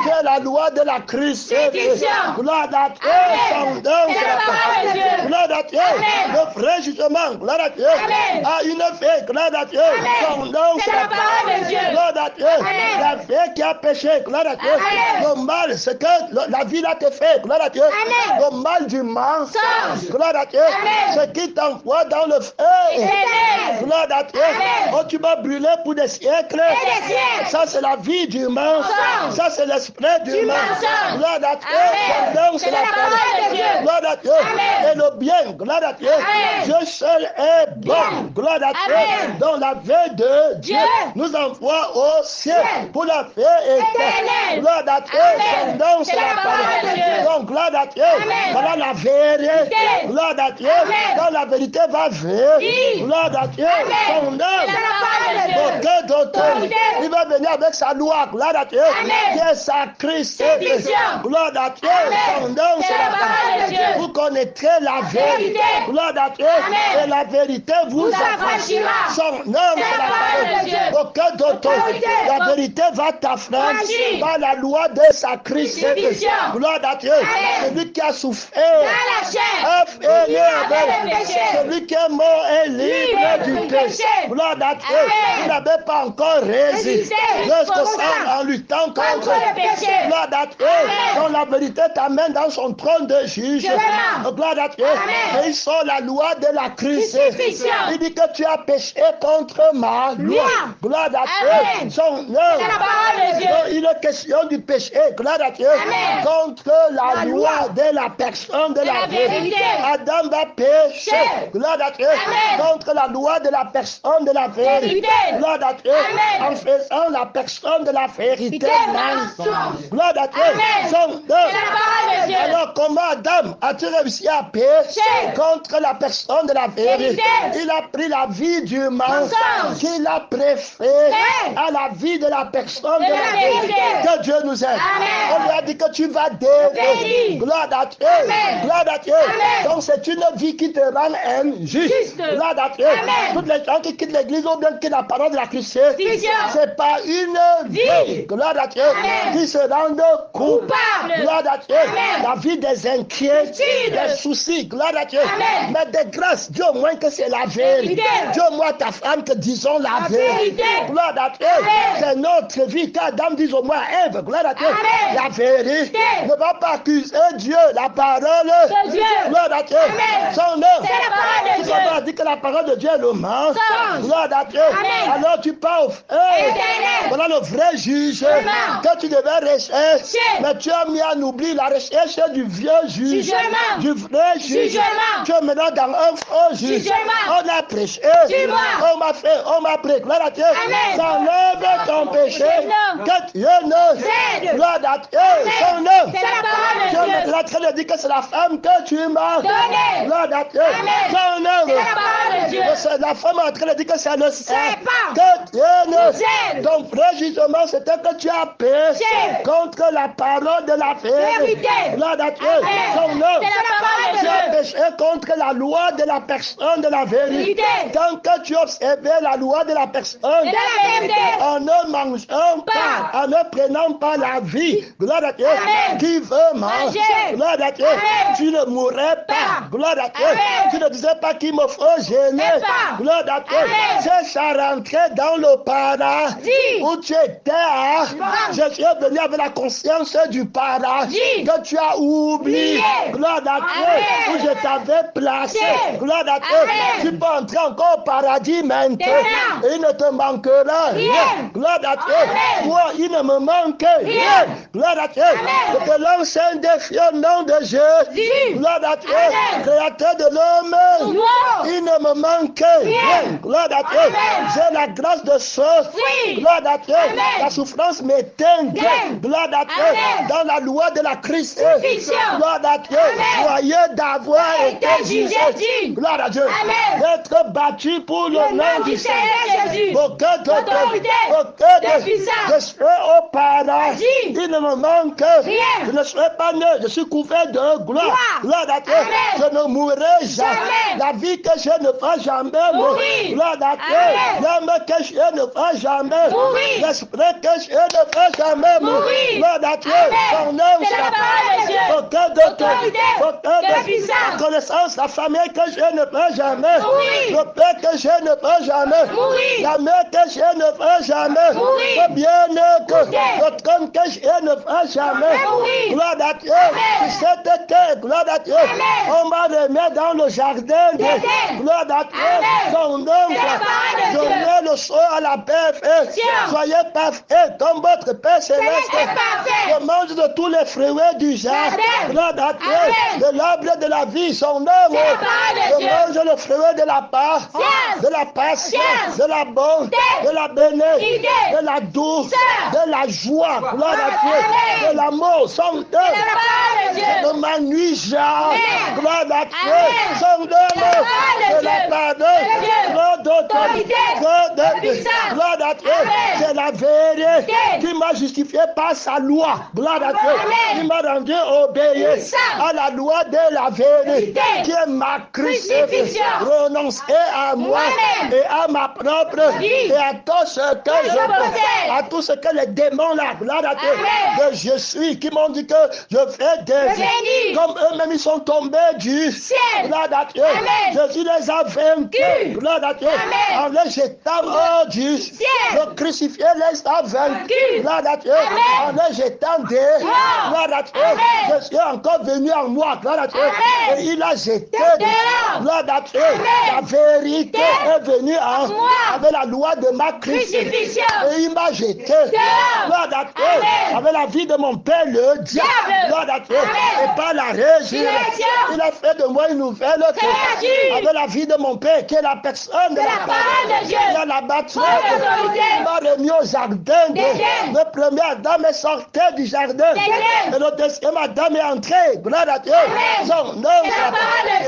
qui est la loi de la crucifixion, gloire à Dieu, son nom, c'est la parole de Dieu, gloire à Dieu, le vrai jugement, gloire à Dieu, a une fée, gloire à Dieu, son nom, c'est la parole de Dieu, gloire à Dieu, la fée qui a péché, gloire à Dieu, le mal, c'est que la vie a été fait, gloire à Dieu, le mal du mensonge, gloire à Dieu, ce qui t'envoie dans le feu, gloire à Dieu, oh tu vas brûler pour des siècles, ça c'est la vie du mensonge, ça c'est l'esprit du mensonge, gloire à Dieu, son nom c'est la parole de Dieu, gloire à Dieu, et le bien, gloire à Dieu, Dieu seul est bon, gloire à Dieu, dans la vie de Dieu, nous envoie au ciel pour la paix éternelle, gloire à Dieu, son nom c'est la parole de Dieu, donc gloire à Dieu, voilà la vérité, gloire à Dieu, dans la vérité va venir, gloire à Dieu, son nom, aucun d'autorité, il va venir avec sa loi, gloire à Dieu, qui est sa crucifixion, gloire à Dieu, son nom c'est la parole de Dieu, vous connaîtrez la vérité, gloire à Dieu, et la vérité vous affranchira, son nom c'est la parole de Dieu, aucun d'autorité, la vérité va t'affranchir par la loi de sa crucifixion, gloire à Dieu, celui qui a souffert, a fait celui qui est mort est libre du péché, gloire à Dieu, vous n'avez pas encore résisté jusqu'au sang en luttant contre le péché, gloire à Dieu, dont la vérité t'amène dans son trône de juge, gloire à Dieu, et il sort la loi de la crucifixion, il dit que tu as péché contre ma loi, gloire à Dieu, son nom, il est question du péché, gloire à Dieu, contre la loi de la personne de la vérité, Adam va pécher, gloire à Dieu, contre la loi de la personne de la vérité, gloire à Dieu, en faisant la personne de la vérité mensonge, gloire à Dieu, son nom. Alors comment Adam a-t-il réussi à pécher contre la personne de la vérité? Il a pris la vie du mensonge qu'il a préféré à la vie de la personne de la vérité. Que Dieu nous aide. On lui a dit que tu vas détruire. Gloire à Dieu. Gloire à Dieu. Donc c'est une vie qui te rend injuste. Gloire à Dieu. Toutes les gens qui quittent l'église ou bien qui quittent la parole de la crucifixion, c'est pas une vie. Gloire à Dieu. Qui se rendent coupables. Gloire à Dieu. La vie des inquiétudes, des soucis. Gloire à Dieu. Mais de grâce, Dieu au moins que c'est la vérité. Dieu au moins ta femme que disons la vérité. Gloire à Dieu. C'est notre vie qu'Adam dise au moins Ève. Gloire à Dieu. La vérité. Ne va pas accuser Dieu. La parole de Dieu. Gloire à Dieu. Son nom. C'est la parole de Dieu. Tu vas dire que la parole de Dieu est le mensonge. Gloire à Dieu. Alors tu pars au feu. Voilà le vrai juge que tu devais rechercher. Mais tu as mis en oubli la recherche du vieux juge. Du vrai juge. Tu es maintenant dans un faux juge. On a prêché. On m'a fait. On m'a pris. Gloire à Dieu. Ça enlève ton péché. Que Dieu nous. Gloire à Dieu. Son nom. Dieu est en train de dire que c'est la femme que tu m'as donnée. Gloire à Dieu. Son nom. La femme est en train de dire que c'est le serpent. Que Dieu nous. Ton vrai jugement, c'était que tu as péché contre la parole de la vérité. Gloire à Dieu. Son nom. Tu as péché contre la loi de la personne de la vérité. Tant que tu observais la loi de la personne de la vérité, en ne mangeant pas, en ne prenant pas la vie, gloire à Dieu, qui veut manger, gloire à Dieu, tu ne mourrais pas, gloire à Dieu, tu ne disais pas qu'il me faut gêner, gloire à Dieu, c'est ça rentrer dans le paradis où tu étais, je suis venu avec la conscience du paradis que tu as oublié, gloire à Dieu, où je t'avais placé, gloire à Dieu, tu peux entrer encore au paradis maintenant, et il ne te manque manquera rien. Gloire à Dieu. Toi, il ne me manque rien. Gloire à Dieu. Je te lance un défi au nom de Jésus. Gloire à Dieu. Créateur de l'homme. Il ne me manque rien. Gloire à Dieu. J'ai la grâce de sauve. Gloire à Dieu. La souffrance m'éteint. Gloire à Dieu. Dans la loi de la Christ. Gloire à Dieu. Joyeux d'avoir été jugé. Gloire à Dieu. D'être battu pour le nom du Seigneur. Aucun de je serai au paradis. Il ne me manque rien. Je ne serai pas né. Je suis couvert de gloire. Gloire à Dieu. Je ne mourrai jamais. La vie que je ne ferai jamais mourir. Gloire à Dieu. L'âme que je ne ferai jamais mourir. L'esprit que je ne ferai jamais mourir. Gloire à Dieu. Ton nom, c'est la parole de Dieu. Aucun de la connaissance, la famille que je ne ferai jamais. Le père que je ne ferai jamais. La mère que je ne ferai jamais. Le bien-être, le trône que je ne ferai jamais. Gloire à Dieu. Sur cette terre, gloire à Dieu. On m'a remis dans le jardin de gloire à Dieu. Son nom, donnez le sceau à la paix. Soyez parfaits comme votre Père céleste. Je mange de tous les fruits du jardin. Gloire à Dieu. De l'arbre de la vie, son nom. Je mange le fruit de la part, de la patience, de la bonté, de la bénédiction, de la douce, de la joie, gloire à Dieu, de l'amour, son nom. Ne m'ennuie jamais, gloire à Dieu, son nom, de la pardon, gloire d'autorité, gloire à Dieu, c'est la vérité qui m'a justifié par sa loi, gloire à Dieu, qui m'a rendu obéissant à la loi de la vérité, qui est ma crucifixion, renoncer à moi et à ma propre vie et à tout ce que je fais, à tout ce que les démons là, gloire à Dieu, que je suis, qui m'ont dit que je fais des comme eux-mêmes ils sont tombés du ciel, gloire à Dieu, Jésus les a vaincus, gloire à Dieu, en les jetant hors du ciel, le crucifié les a vaincus, gloire à Dieu, en les jetant des, gloire à Dieu, je suis encore venu en moi, gloire à Dieu, et il a jeté des, gloire à Dieu, la vérité est venue en moi avec la loi de ma crucifixion, et il m'a jeté, gloire à Dieu, avec la vie de mon père le diable, gloire à Dieu, et par la résurrection, il a fait de moi une nouvelle créature, avec la vie de mon père qui est la personne de la parole de Dieu, il a la battu, il m'a remis au jardin, le premier Adam est sorti du jardin, et le deuxième Adam est entré, gloire à Dieu, son nom,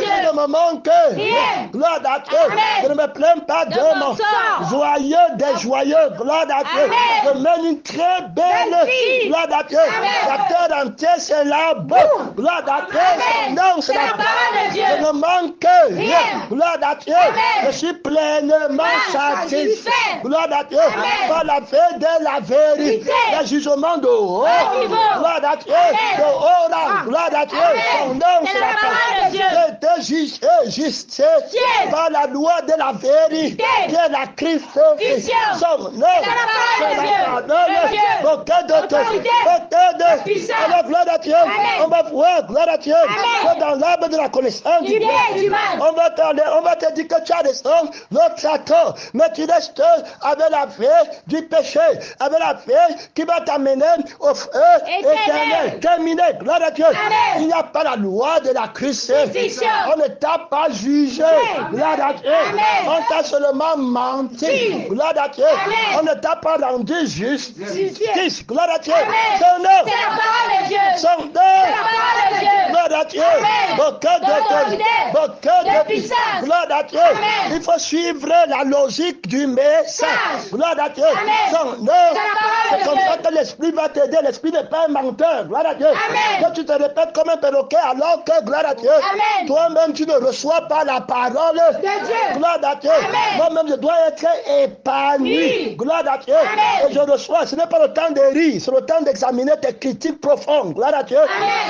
il ne me manque rien, gloire à Dieu, je ne me plains pas de mon sort, joyeux des joyeux, gloire à Dieu, je mène une très belle vie, gloire à Dieu, la terre entière c'est la boue, gloire à Dieu, son nom c'est la parole de Dieu, je ne manque rien, gloire à Dieu, je suis pleinement satisfait, gloire à Dieu, par la paix de la vérité, le jugement de haut, gloire à Dieu, de haut rang, gloire à Dieu, son nom c'est la parole de Dieu, je te juge justice par la loi de la vérité, qui est la crucifixion, son nom c'est la parole de Dieu, aucun d'autorité, aucun de puissance, alors gloire à Dieu, on va voir, gloire à Dieu, que dans l'arbre de la connaissance du bien et du mal, on va te dire que tu as raison, notre Satan, mais tu restes avec la paix du péché, avec la paix qui va t'amener au feu éternel, terminé, gloire à Dieu, il n'y a pas la loi de la crucifixion, on ne t'a pas jugé, gloire à Dieu, on t'a seulement menti, gloire à Dieu, on ne t'a pas rendu justice, gloire à Dieu, son nom, c'est la parole de Dieu, son nom, gloire à Dieu, aucun de puissance, gloire à Dieu, il faut suivre la logique du message, gloire à Dieu, son nom, c'est comme ça que l'esprit va t'aider, l'esprit n'est pas un menteur, gloire à Dieu, que tu te répètes comme un perroquet alors que, gloire à Dieu, toi-même tu ne reçois pas la parole de Dieu, gloire à Dieu, moi-même je dois être épanoui, gloire à Dieu, et je reçois, ce n'est pas le temps de rire, c'est le temps d'examiner tes critiques profondes, gloire à Dieu,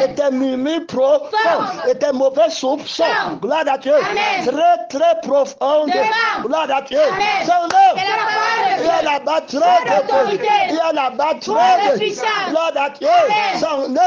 et tes murmures profonds, et tes mauvais soupçons, gloire à Dieu, très très profondes, gloire à Dieu, son nom, et là-bas là-bas trop d'autorité. Il y a là-bas trop de de puissance. gloire à Dieu. Amen. Son nom,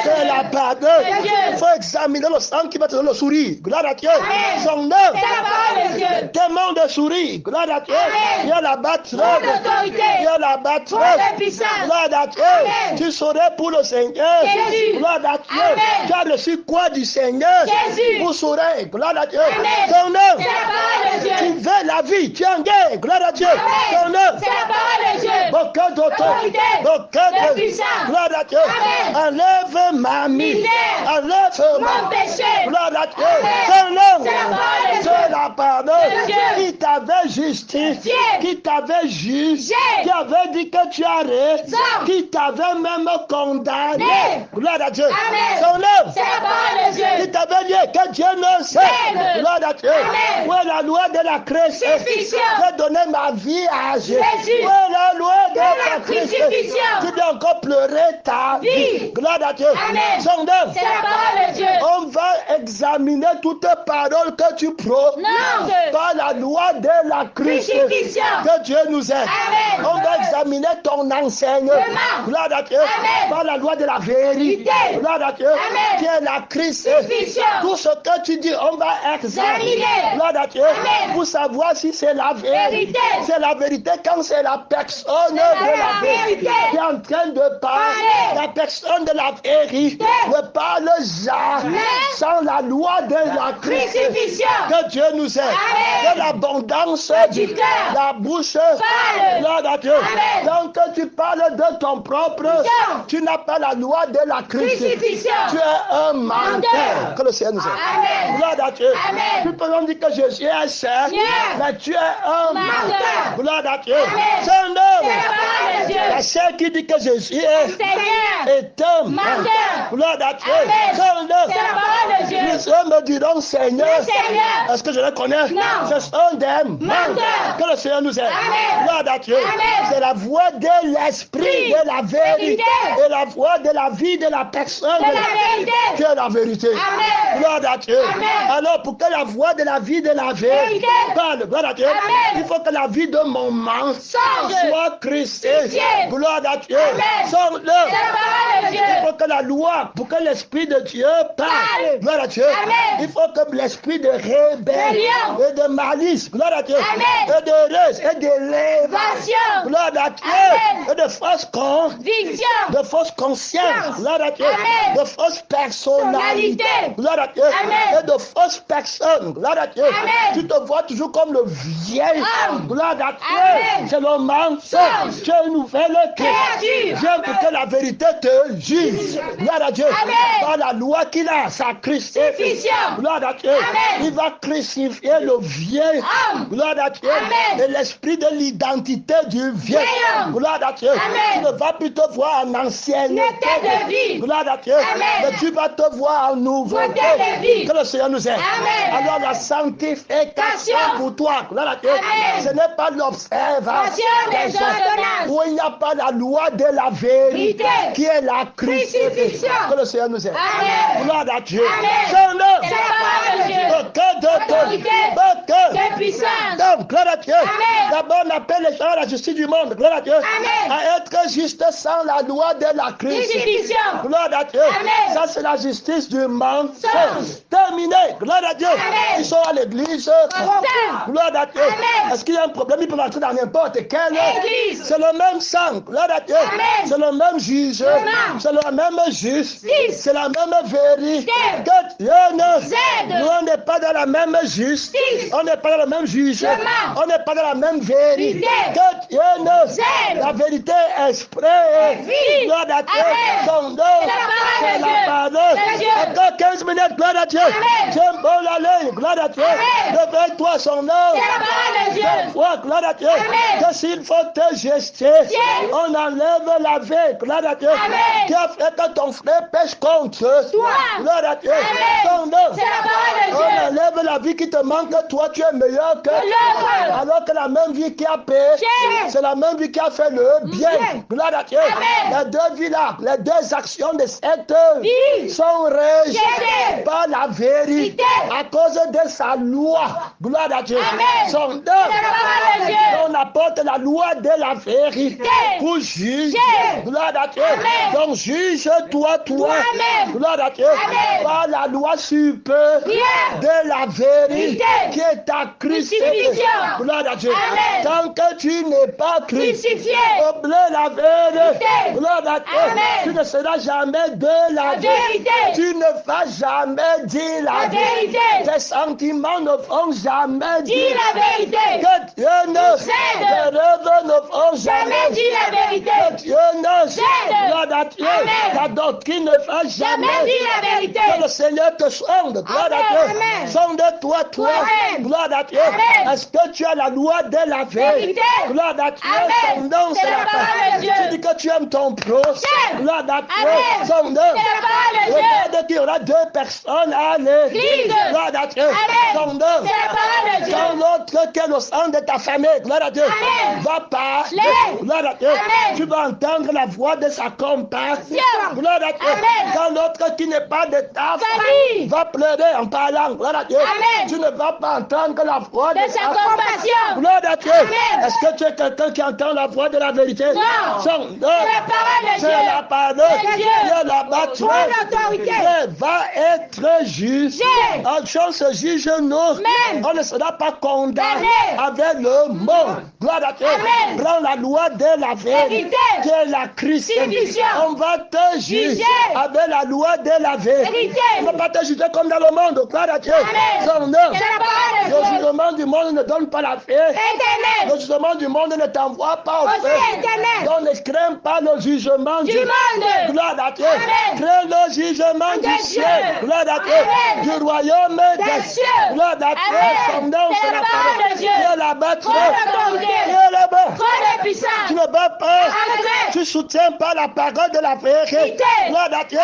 C'est c'est la la parole de pardon. Dieu. Il faut examiner le sang qui va te donner le sourire. Gloire à Dieu. Amen. Son nom, C'est la parole de Dieu. démon de sourire. Gloire à Dieu. Amen. Il y a là-bas trop d'autorité. Il y a là-bas trop de puissance. Gloire à Dieu. Amen. Tu saurais pour le Seigneur. Jésus. Gloire à Dieu. Amen. Tu as reçu quoi du Seigneur? Jésus. Vous saurez. Gloire à Dieu. Amen. Son nom. C'est la parole de Dieu. Tu veux la vie, tu es en guerre, gloire à Dieu. Son Amen. nom, C'est la parole de Dieu. aucun d'autorité, aucun de de puissance. gloire à Dieu. Amen. Enlève ma vie, Misère. enlève Mon ma péché. gloire à Dieu. Amen. Son nom, C'est la parole de c'est Dieu. la pardon De Dieu. qui t'avait justifié, Dieu. qui t'avait jugé, Dieu. qui avait dit que tu as raison, Son. qui t'avait même condamné. Dieu. Gloire à Dieu. Amen. Son nom, C'est la parole de Dieu. qui t'avait dit que Dieu ne sait. Dieu. Gloire à Dieu. Amen. Où est la loi de la création? Crucifixion. J'ai donné ma vie à Jésus. Jésus. Où est la loi de la la création? crucifixion. Tu dois encore pleurer ta vie. Vie. Gloire à Dieu. Amen. Son nom. C'est la parole de Dieu. On va examiner toutes paroles que tu prononces Non. par la loi de la crucifixion. Crucifixion. Que Dieu nous aide. Amen. On va examiner ton enseignement. Amen. Gloire à Dieu. Amen. Par la loi de la vérité. Vérité. Gloire à Dieu. Amen. Qui est la crucifixion. Crucifixion. Tout ce que tu dis, on va examiner. Examiner. Gloire à Dieu. Amen. Pour savoir si c'est la vérité. Vérité. C'est la vérité quand c'est la personne de la vérité qui est en train de parler. Parler. La personne de la vérité ne parle jamais sans la loi de la Crucifixion. que Dieu nous aide. Amen. De l'abondance Du cœur. la bouche Parle. gloire à Dieu. Amen. Donc tu parles de ton propre, Non. tu n'as pas la loi de la crucifixion. Crucifixion. Tu es un menteur. Menteur. Que le Seigneur nous aide. Amen. Gloire à Dieu. Amen. Tu peux dire que Jésus est saint, Yeah. mais tu es un Menteur. menteur. Gloire à Dieu. Amen. C'est un homme. C'est la parole de Dieu. La sœur qui dit que Jésus est Seigneur. un Menteur. Gloire à Dieu. Amen. C'est un homme. C'est la parole de Dieu. Les hommes me diront Seigneur. Le Seigneur. Est-ce que je le connais? Non. Ce sont des Menteurs. Que le Seigneur nous aide. Amen. Gloire à Dieu. Amen. C'est la voix de l'esprit, de la vérité. Vérité. Et la voix de la vie de la personne. De la vérité. Qui est la vérité. Amen. Gloire à Dieu. Amen. Alors, pour que la voix de la vie de la vérité Vérité. parle, gloire à Dieu, Amen. il faut que la vie de mon mensonge soit chrétienne. Chrétienne. Gloire à Dieu. Amen. Son C'est la parole de Dieu. il faut que la loi, pour que l'Esprit de Dieu parle. Parle. Gloire à Dieu. Amen. Il faut que l'esprit de rébellion Rébellion. et de malice, gloire à Dieu, Amen. et de ruse et d'élévation, Passion. gloire à Dieu, Amen. et de fausse Vision. de fausse conscience, gloire à Dieu, Amen. de fausse personnalité, Personnalité. gloire à Dieu, Amen. et de fausses personnes, gloire à Dieu. Amen. Tu te vois toujours comme le vieil, Homme. gloire à Dieu, Amen. c'est le mensonge. Songe. Tu es une nouvelle Créature. Viens pour que la vérité te juge, gloire à Dieu, Amen. par la loi qu'il a, sa crucifixion, Crucifixion. gloire à Dieu. Amen. Il va crucifier le vieil Homme. gloire à Dieu, Amen. et l'esprit de l'identité du vieil, homme. gloire à Dieu. Amen. Tu ne vas plus te voir en ancienneté Nouveauté de vie. gloire à Dieu, Amen. mais tu vas te voir en nouveauté. Nouveauté de vie. Que le Seigneur nous aide. Amen. Alors la sanctification Passion. pour toi, gloire à Dieu, Amen. ce n'est pas l'observation Passion des ordonnances. où il n'y a pas la loi de la vérité, Vérité. qui est la crucifixion. Crucifixion. Que le Seigneur nous aide. Amen. Gloire à Dieu. Amen. Son nom. C'est la parole de Dieu. Aucun Autorité. De puissance. Donc, gloire à Dieu. Amen. D'abord, on appelle les gens à la justice du monde. Gloire à Dieu. Amen. À être juste sans la loi de la crucifixion. Crucifixion. Gloire à Dieu. Amen. Ça, c'est la justice du mensonge. Songe. Terminé. Gloire à Dieu. Amen. Ils sont à l'église. Content. Gloire à Dieu. Amen. Est-ce qu'il y a un problème? Ils peuvent entrer dans n'importe quelle Église. C'est le même sang. Gloire à Dieu. Amen. C'est le même juge. Amen. C'est le même justice. Justice. C'est la même vérité. Amen. Que Dieu nous Aide. Nous, on n'est pas dans la même justice. Justice. On n'est pas dans le même juge. Amen. On n'est pas dans la même vérité. Vérité. Que Dieu nous Aide. La vérité esprit. Vie. Gloire à Dieu. Amen. Son nom. C'est la parole de la Dieu. parole. C'est Dieu. Encore 15 minutes. Gloire à Dieu. Amen. Tiens bon la ligne. Gloire à Dieu. Amen. Réveille-toi son nom. C'est la parole de Dieu. Toi, gloire à Dieu. Amen. Que s'il faut te gester, on enlève la veille. Gloire à Dieu. Amen. Qui a fait que ton frère pêche contre Toi. gloire à Dieu. Amen. Son nom. C'est la parole de On Dieu. enlève la vie qui te manque, toi tu es meilleur que l'autre. alors que la même vie qui a péché, c'est la même vie qui a fait le bien. Gloire à Dieu. Les deux vies là, les deux actions de cette vie sont rejetées par la vérité à cause de sa loi. Gloire à Dieu. Son œuvre. On apporte la loi de la vérité pour juger. Gloire à Dieu. Donc juge-toi, toi. Gloire à Dieu. Par la loi supérieure de la vérité qui est ta crucifixion. Gloire à Dieu. Tant que tu n'es pas crucifié, oubliez la vérité. Gloire à Dieu. Tu ne seras jamais de la vérité. Tu ne vas jamais dire la vérité. Tes sentiments ne vont jamais dire la vérité. Que Dieu ne cède. Tes rêves ne vont jamais dire la vérité. Que Dieu ne cède. Gloire à Dieu. Ta doctrine ne va jamais dire la vérité. Que le Seigneur te sonde. Gloire à Dieu. Sonde-toi, toi. Gloire à Dieu. Est-ce que tu as la loi de la vérité? Gloire à Dieu. Son nom, c'est la parole de Dieu. Tu dis que tu aimes ton prochain. Gloire à Dieu. Son nom. Regarde qu'il y aura deux personnes à l'église. Gloire à Dieu. Son nom. Quand l'autre qui est au sein de ta famille, gloire à Dieu, va parler. Gloire à Dieu. Tu vas entendre la voix de sa compassion. Gloire à Dieu. Quand l'autre qui n'est pas de ta famille va pleurer en parlant, gloire à Dieu, tu ne vas pas entendre la voix de sa compassion. Gloire à Dieu. Est-ce que tu es quelqu'un qui entend la voix de la vérité? Non. C'est la parole de Dieu. La bataille va être jugé. En chose se juge nous. On ne sera pas condamné avec le monde. Gloire à Dieu. Prends la loi de la vérité qui est la crucifixion. On va te juger avec la loi de la vérité. On ne va pas te juger comme dans le monde. Gloire à Dieu. Son nom. Le jugement du monde ne donne pas la paix. Le jugement du monde ne t'envoie pas au feu. Donc ne crains pas le jugement du monde. Gloire à Dieu. Crains le jugement du ciel. Gloire à Dieu. Du royaume des cieux. Gloire à Dieu. Son nom, c'est la parole de Dieu. Dieu la battra. Dieu la bat. Tu ne bats pas. Tu soutiens pas la parole de la vérité. Gloire à Dieu.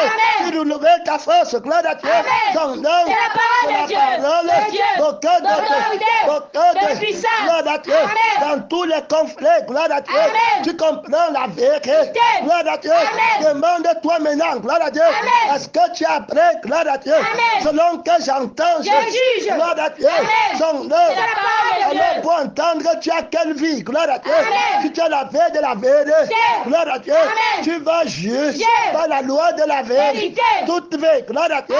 Tu relèves ta force. Gloire à Dieu. Son nom, c'est la parole de Dieu. Gloire à Dieu. Dans tous les conflits, gloire à Dieu. Tu comprends la vérité. Gloire à Dieu. Demande-toi maintenant, gloire à Dieu. Est-ce que tu as appris, gloire à Dieu, selon que j'entends, je juge. Gloire à Dieu. Son nom. Alors pour entendre, tu as quelle vie, gloire à Dieu. Si tu as la vie de la vérité, gloire à Dieu, tu vas juger par la loi de la vérité. Toute vie, gloire à Dieu.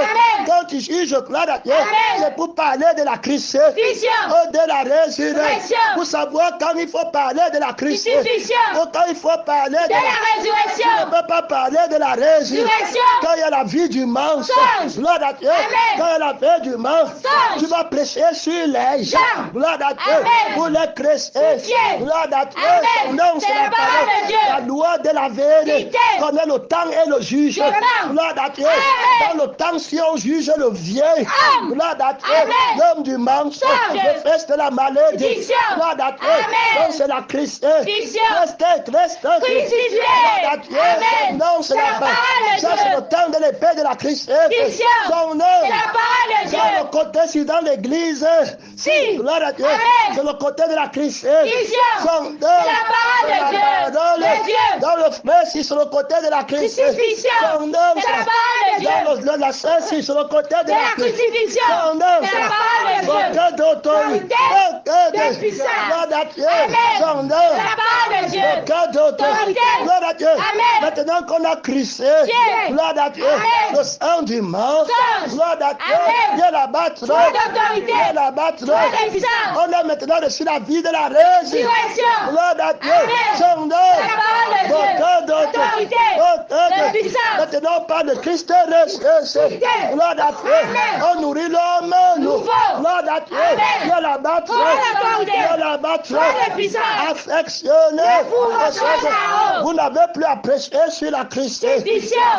Quand tu juges, gloire à Dieu, c'est pour parler de la crucifixion, de la résurrection, pour savoir quand il faut parler de la crucifixion, ou quand il faut parler de la résurrection. Tu ne peux pas parler de la résurrection quand il y a la vie du mensonge. Gloire à Dieu. Quand il y a la vie du mensonge, tu vas prêcher sur les gens. Gloire à Dieu. Pour les chrétiens. Gloire à Dieu. Non, c'est la parole de Dieu. La loi de la vérité. Connaît le temps et le juge. Gloire à Dieu. Dans le temps, si on juge le vieil, gloire à Dieu. L'homme du mensonge, le fils de la malédiction. Gloire à Dieu. Donc c'est la Christian. Reste. Gloire à Dieu. Non, c'est la parole. Ça, c'est le temps de l'épée de la Christian. Son nom. C'est le côté, si dans l'église. Si. Gloire à Dieu. C'est le côté de la Christian. Son nom. C'est la parole de Dieu. Dans le frère, si c'est le côté de la Christian. Son nom. C'est la parole de Dieu. Dans la sœur, si c'est le côté de la crucifixion. Son nom. C'est la parole de Dieu. Côté d'autorité. Côté de puissance. Gloire à Dieu. Son nom. C'est la parole de Dieu. Côté d'autorité. Gloire à Dieu. Maintenant qu'on a crucifié, gloire à Dieu, le sang du mort, gloire à Dieu, Dieu la battre, Dieu la battre. On a maintenant reçu la vie de la résurrection, gloire à Dieu, son nom, d'autorité, maintenant on parle de Christ ressuscité, gloire à Dieu, on nourrit l'homme nouveau, gloire à Dieu, Dieu la battre, Dieu la battre, affectionnez, vous n'avez plus à prêcher sur la Christian,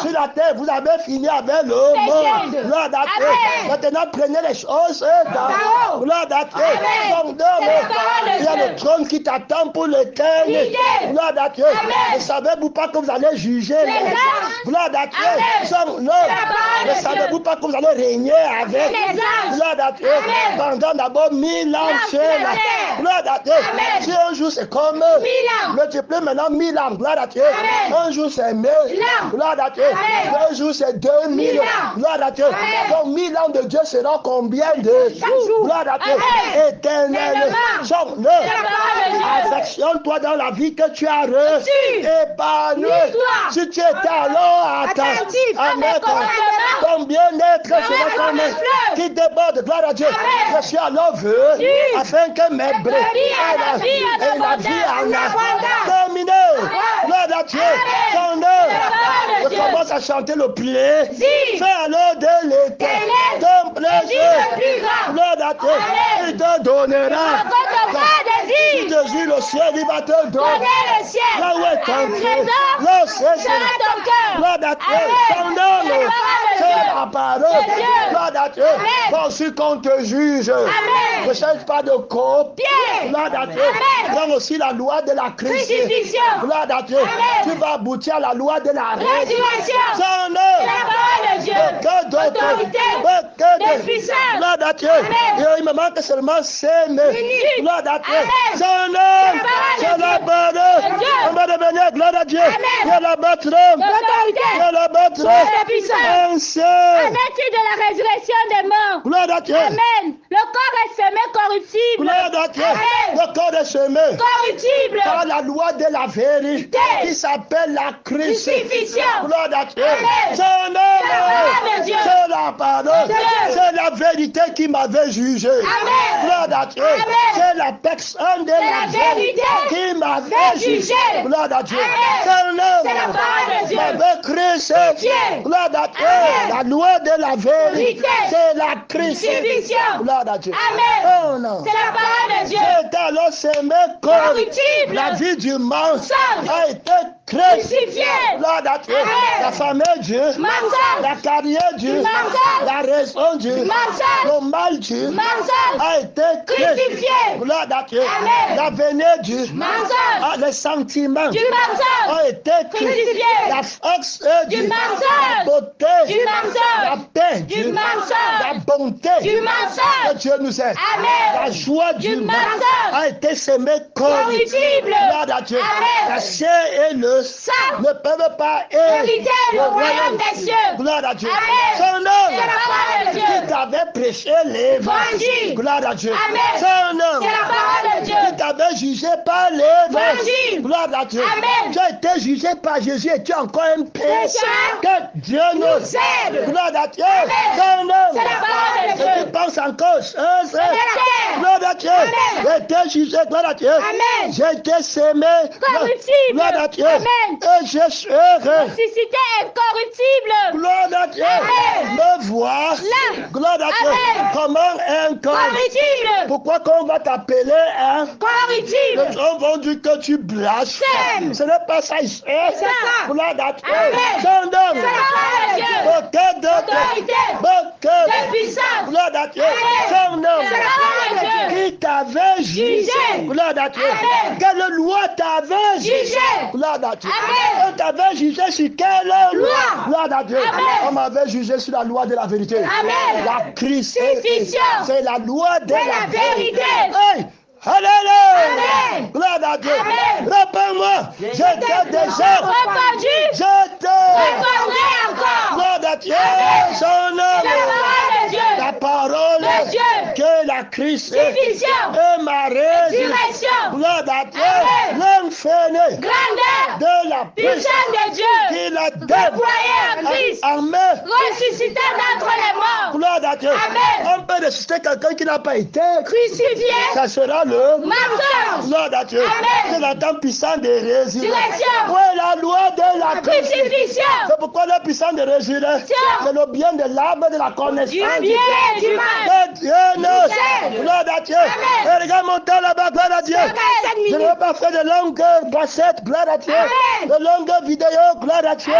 sur la terre, vous avez fini avec le monde, gloire à Dieu, maintenant prenez les choses d'en haut, gloire à Dieu, il y a le trône qui t'attend pour l'éternité, gloire à Dieu, ne savez-vous pas que vous allez juger les gens, Gloire à Dieu. Son nom. Ne savez-vous pas que vous allez régner avec? Gloire à Dieu. Pendant d'abord 1000 ans sur la terre. Gloire à Dieu. Si un jour c'est comme multiplie maintenant 1000 ans. Gloire à Dieu. Un jour c'est 1000. Gloire à Dieu. Un jour c'est 2000. Gloire à Dieu. Donc 1000 ans de Dieu sera combien de jours? Gloire à Dieu. Éternel. Son nom. Affectionne-toi dans la vie que tu as reçue. Épanoui. Si tu étais alors attentif à mes ton bien-être sera comme qui déborde. Gloire à Dieu. Je suis alors venu afin que mes brebis aient la vie en abondance. Terminé. Gloire à Dieu. Son nom. Je commence à chanter le plaisir. Fais alors de l'éternel ton plaisir. Gloire à Dieu. Il te donnera. Si tu désires le ciel, il va te donner. Là où est ton cœur, là c'est ton cœur. Gloire à Dieu. Son nom. C'est la parole. Gloire à Dieu. Bon, si qu'on te juge, ne cherche pas de copier. Gloire à Dieu. Prends aussi la loi de la crucifixion. Gloire à Dieu. Tu vas aboutir à la loi de la résurrection. Son nom. Que d'autorité, de puissance. Gloire à Dieu. Il me manque seulement s'aimer. Gloire à Dieu. Son nom. C'est la parole. On va devenir gloire à Dieu. Il la battra. Il la battra. Revêtu de la résurrection des morts. Gloire à Dieu. Amen. Le corps est semé corruptible. Gloire à Dieu. Le corps est semé Corruptible. par la loi de la vérité qui s'appelle la crucifixion. Gloire à Dieu. Son nom. C'est la parole. C'est la vérité qui m'avait jugé. Gloire à Dieu. C'est la personne de la vérité qui m'avait jugé. Gloire à Dieu. Son nom. M'avait crucifié. Gloire à Dieu. La loi de la vérité, c'est la crucifixion. Gloire à Dieu. Oh non. C'est la parole de Dieu. C'est alors semé corruptible. La vie du mensonge a été crucifiée. Gloire à Dieu. La famille Dieu. La carrière Dieu. La raison Dieu. Le mal Dieu a été crucifié. Gloire à Dieu. L'avenir Dieu. Les sentiments ont été crucifiés. La force Dieu. La beauté. La paix Dieu. La bonté que Dieu nous aide. La joie du a été semée corruptible. Gloire à Dieu. La chair et le sang ne peuvent pas hériter le royaume des cieux. Gloire à Dieu. Son homme qui t'avait prêché l'évangile. Gloire à Dieu. Son homme qui t'avait jugé par l'évangile. Gloire à Dieu. Tu as été jugé par Jésus et tu es encore un pécheur. Que Dieu nous aide. Gloire à Dieu. Son homme. Et tu penses encore gloire à Dieu. J'ai été jugé. Gloire à Dieu. J'ai été semé. Gloire à Dieu. Et je serai Ressuscité incorruptible. gloire à Dieu. Me voir. Gloire à Dieu. Comment un corps. Corruptible. Pourquoi qu'on va t'appeler un Corruptible. les gens vont dire que tu blasphèmes. Ce n'est pas ça. C'est ça. Gloire à Dieu. Son homme. Beaucoup d'autorité. Beaucoup de puissance. Gloire à Dieu. Son homme. Qui t'avait jugé. Gloire à Dieu. Quelle loi t'avait jugé. Gloire à Dieu. On t'avait jugé sur quelle loi. Gloire à Dieu. On m'avait jugé sur la loi de la vérité. La crucifixion. C'est la loi de la vérité. Hey! Alléluia! Gloire à Dieu. Réponds-moi. J'étais déjà Répandu. J'étais Répandrai encore. Gloire à Dieu. Son nom. La parole de Dieu. que la crucifixion est ma résurrection. Résurrection. Gloire à Dieu. L'infini Grandeur. de la Puissance de Dieu. qu'il a Déployé en Christ. Amen. Ressuscité d'entre les morts. Gloire à Dieu. Amen. On peut ressusciter quelqu'un qui n'a pas été. Crucifié. Ça sera le Mensonge. Gloire à Dieu. Amen. C'est le temps puissant de résurrection. Résurrection. Où est la loi de la Crucifixion. C'est pourquoi le puissant de résurrection, c'est le bien de l'arbre de la connaissance. Du bien et du mal. Que Dieu nous. Gloire à Dieu. Et regarde mon temps là-bas, gloire à Dieu. Je ne veux pas faire de longues cassettes, gloire à Dieu. Amen. De longues vidéos, gloire à Dieu.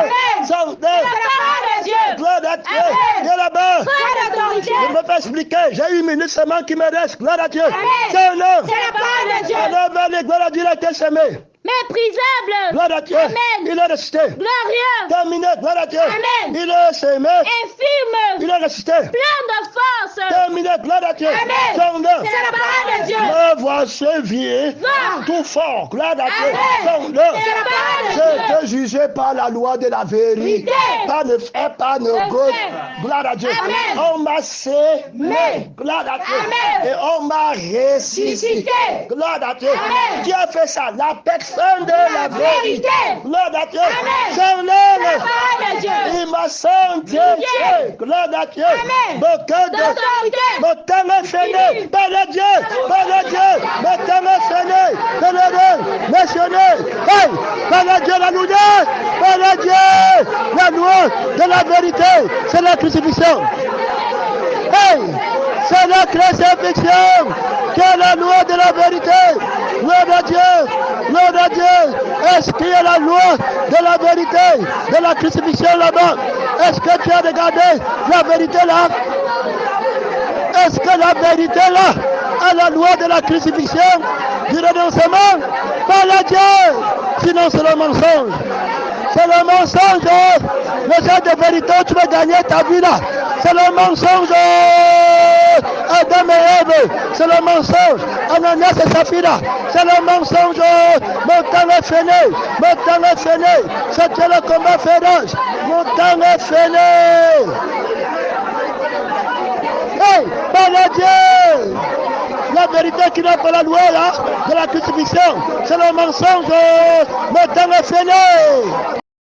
Sans La parole de Dieu. gloire à Dieu. Amen. Viens là-bas. Pas d'autorité. Je ne veux pas expliquer. J'ai 1 minute seulement qui me reste. Gloire à Dieu. Amen. C'est un homme. C'est la parole de Dieu. Alors, venez, gloire à Dieu, il a été semé. méprisable, Gloire à Dieu. Amen. Il est ressuscité. glorieux, Terminé. Gloire à Dieu. Amen. Il est semé. infirme, Il est ressuscité. plein de force. Terminé. Gloire à Dieu. Amen. Son C'est la parole de Dieu. me voici vieux, Va. tout fort. Gloire à Dieu. Amen. Son C'est la parole de Dieu. C'était jugé par la loi de la vérité. Pas de fait, pas de gauche. Gloire à Dieu. Amen. On m'a sémé. Gloire à Dieu. Amen. Et on m'a ressuscité. Ressuscité. Gloire à Dieu. Amen. Qui a fait ça? La personne de la vérité. vérité. Gloire à Dieu. Amen. Son C'est la nom. parole de Dieu. Il m'a sanctifié. Gloire à Dieu. Amen. Mon cœur de D'autorité. mon temps est fini. Par le Dieu. Par le Dieu. Mon temps est fini. Par le Dieu. National. Hey. Par le Dieu la lumière. Par le Dieu. La loi de la vérité. C'est la crucifixion. Hey. C'est la crucifixion. Quelle est la loi de la vérité? Gloire à Dieu. Gloire à Dieu. Est-ce qu'il y a la loi de la vérité? De la crucifixion là-bas? Est-ce que tu as regardé la vérité là? Est-ce que la vérité là a la loi de la crucifixion, du renoncement? Par la Dieu. Sinon c'est le mensonge. C'est le mensonge. Le genre de vérité, tu vas gagner ta vie là. C'est le mensonge. Adam et Ève, c'est le mensonge. Ananias et Saphira, c'est le mensonge. Mon temps est fini. Mon temps est fini. C'était le combat féroce. Mon temps est fini. Hey, par le Dieu. La vérité qui n'a pas la loi là, de la crucifixion, c'est le mensonge. Mon temps est fini.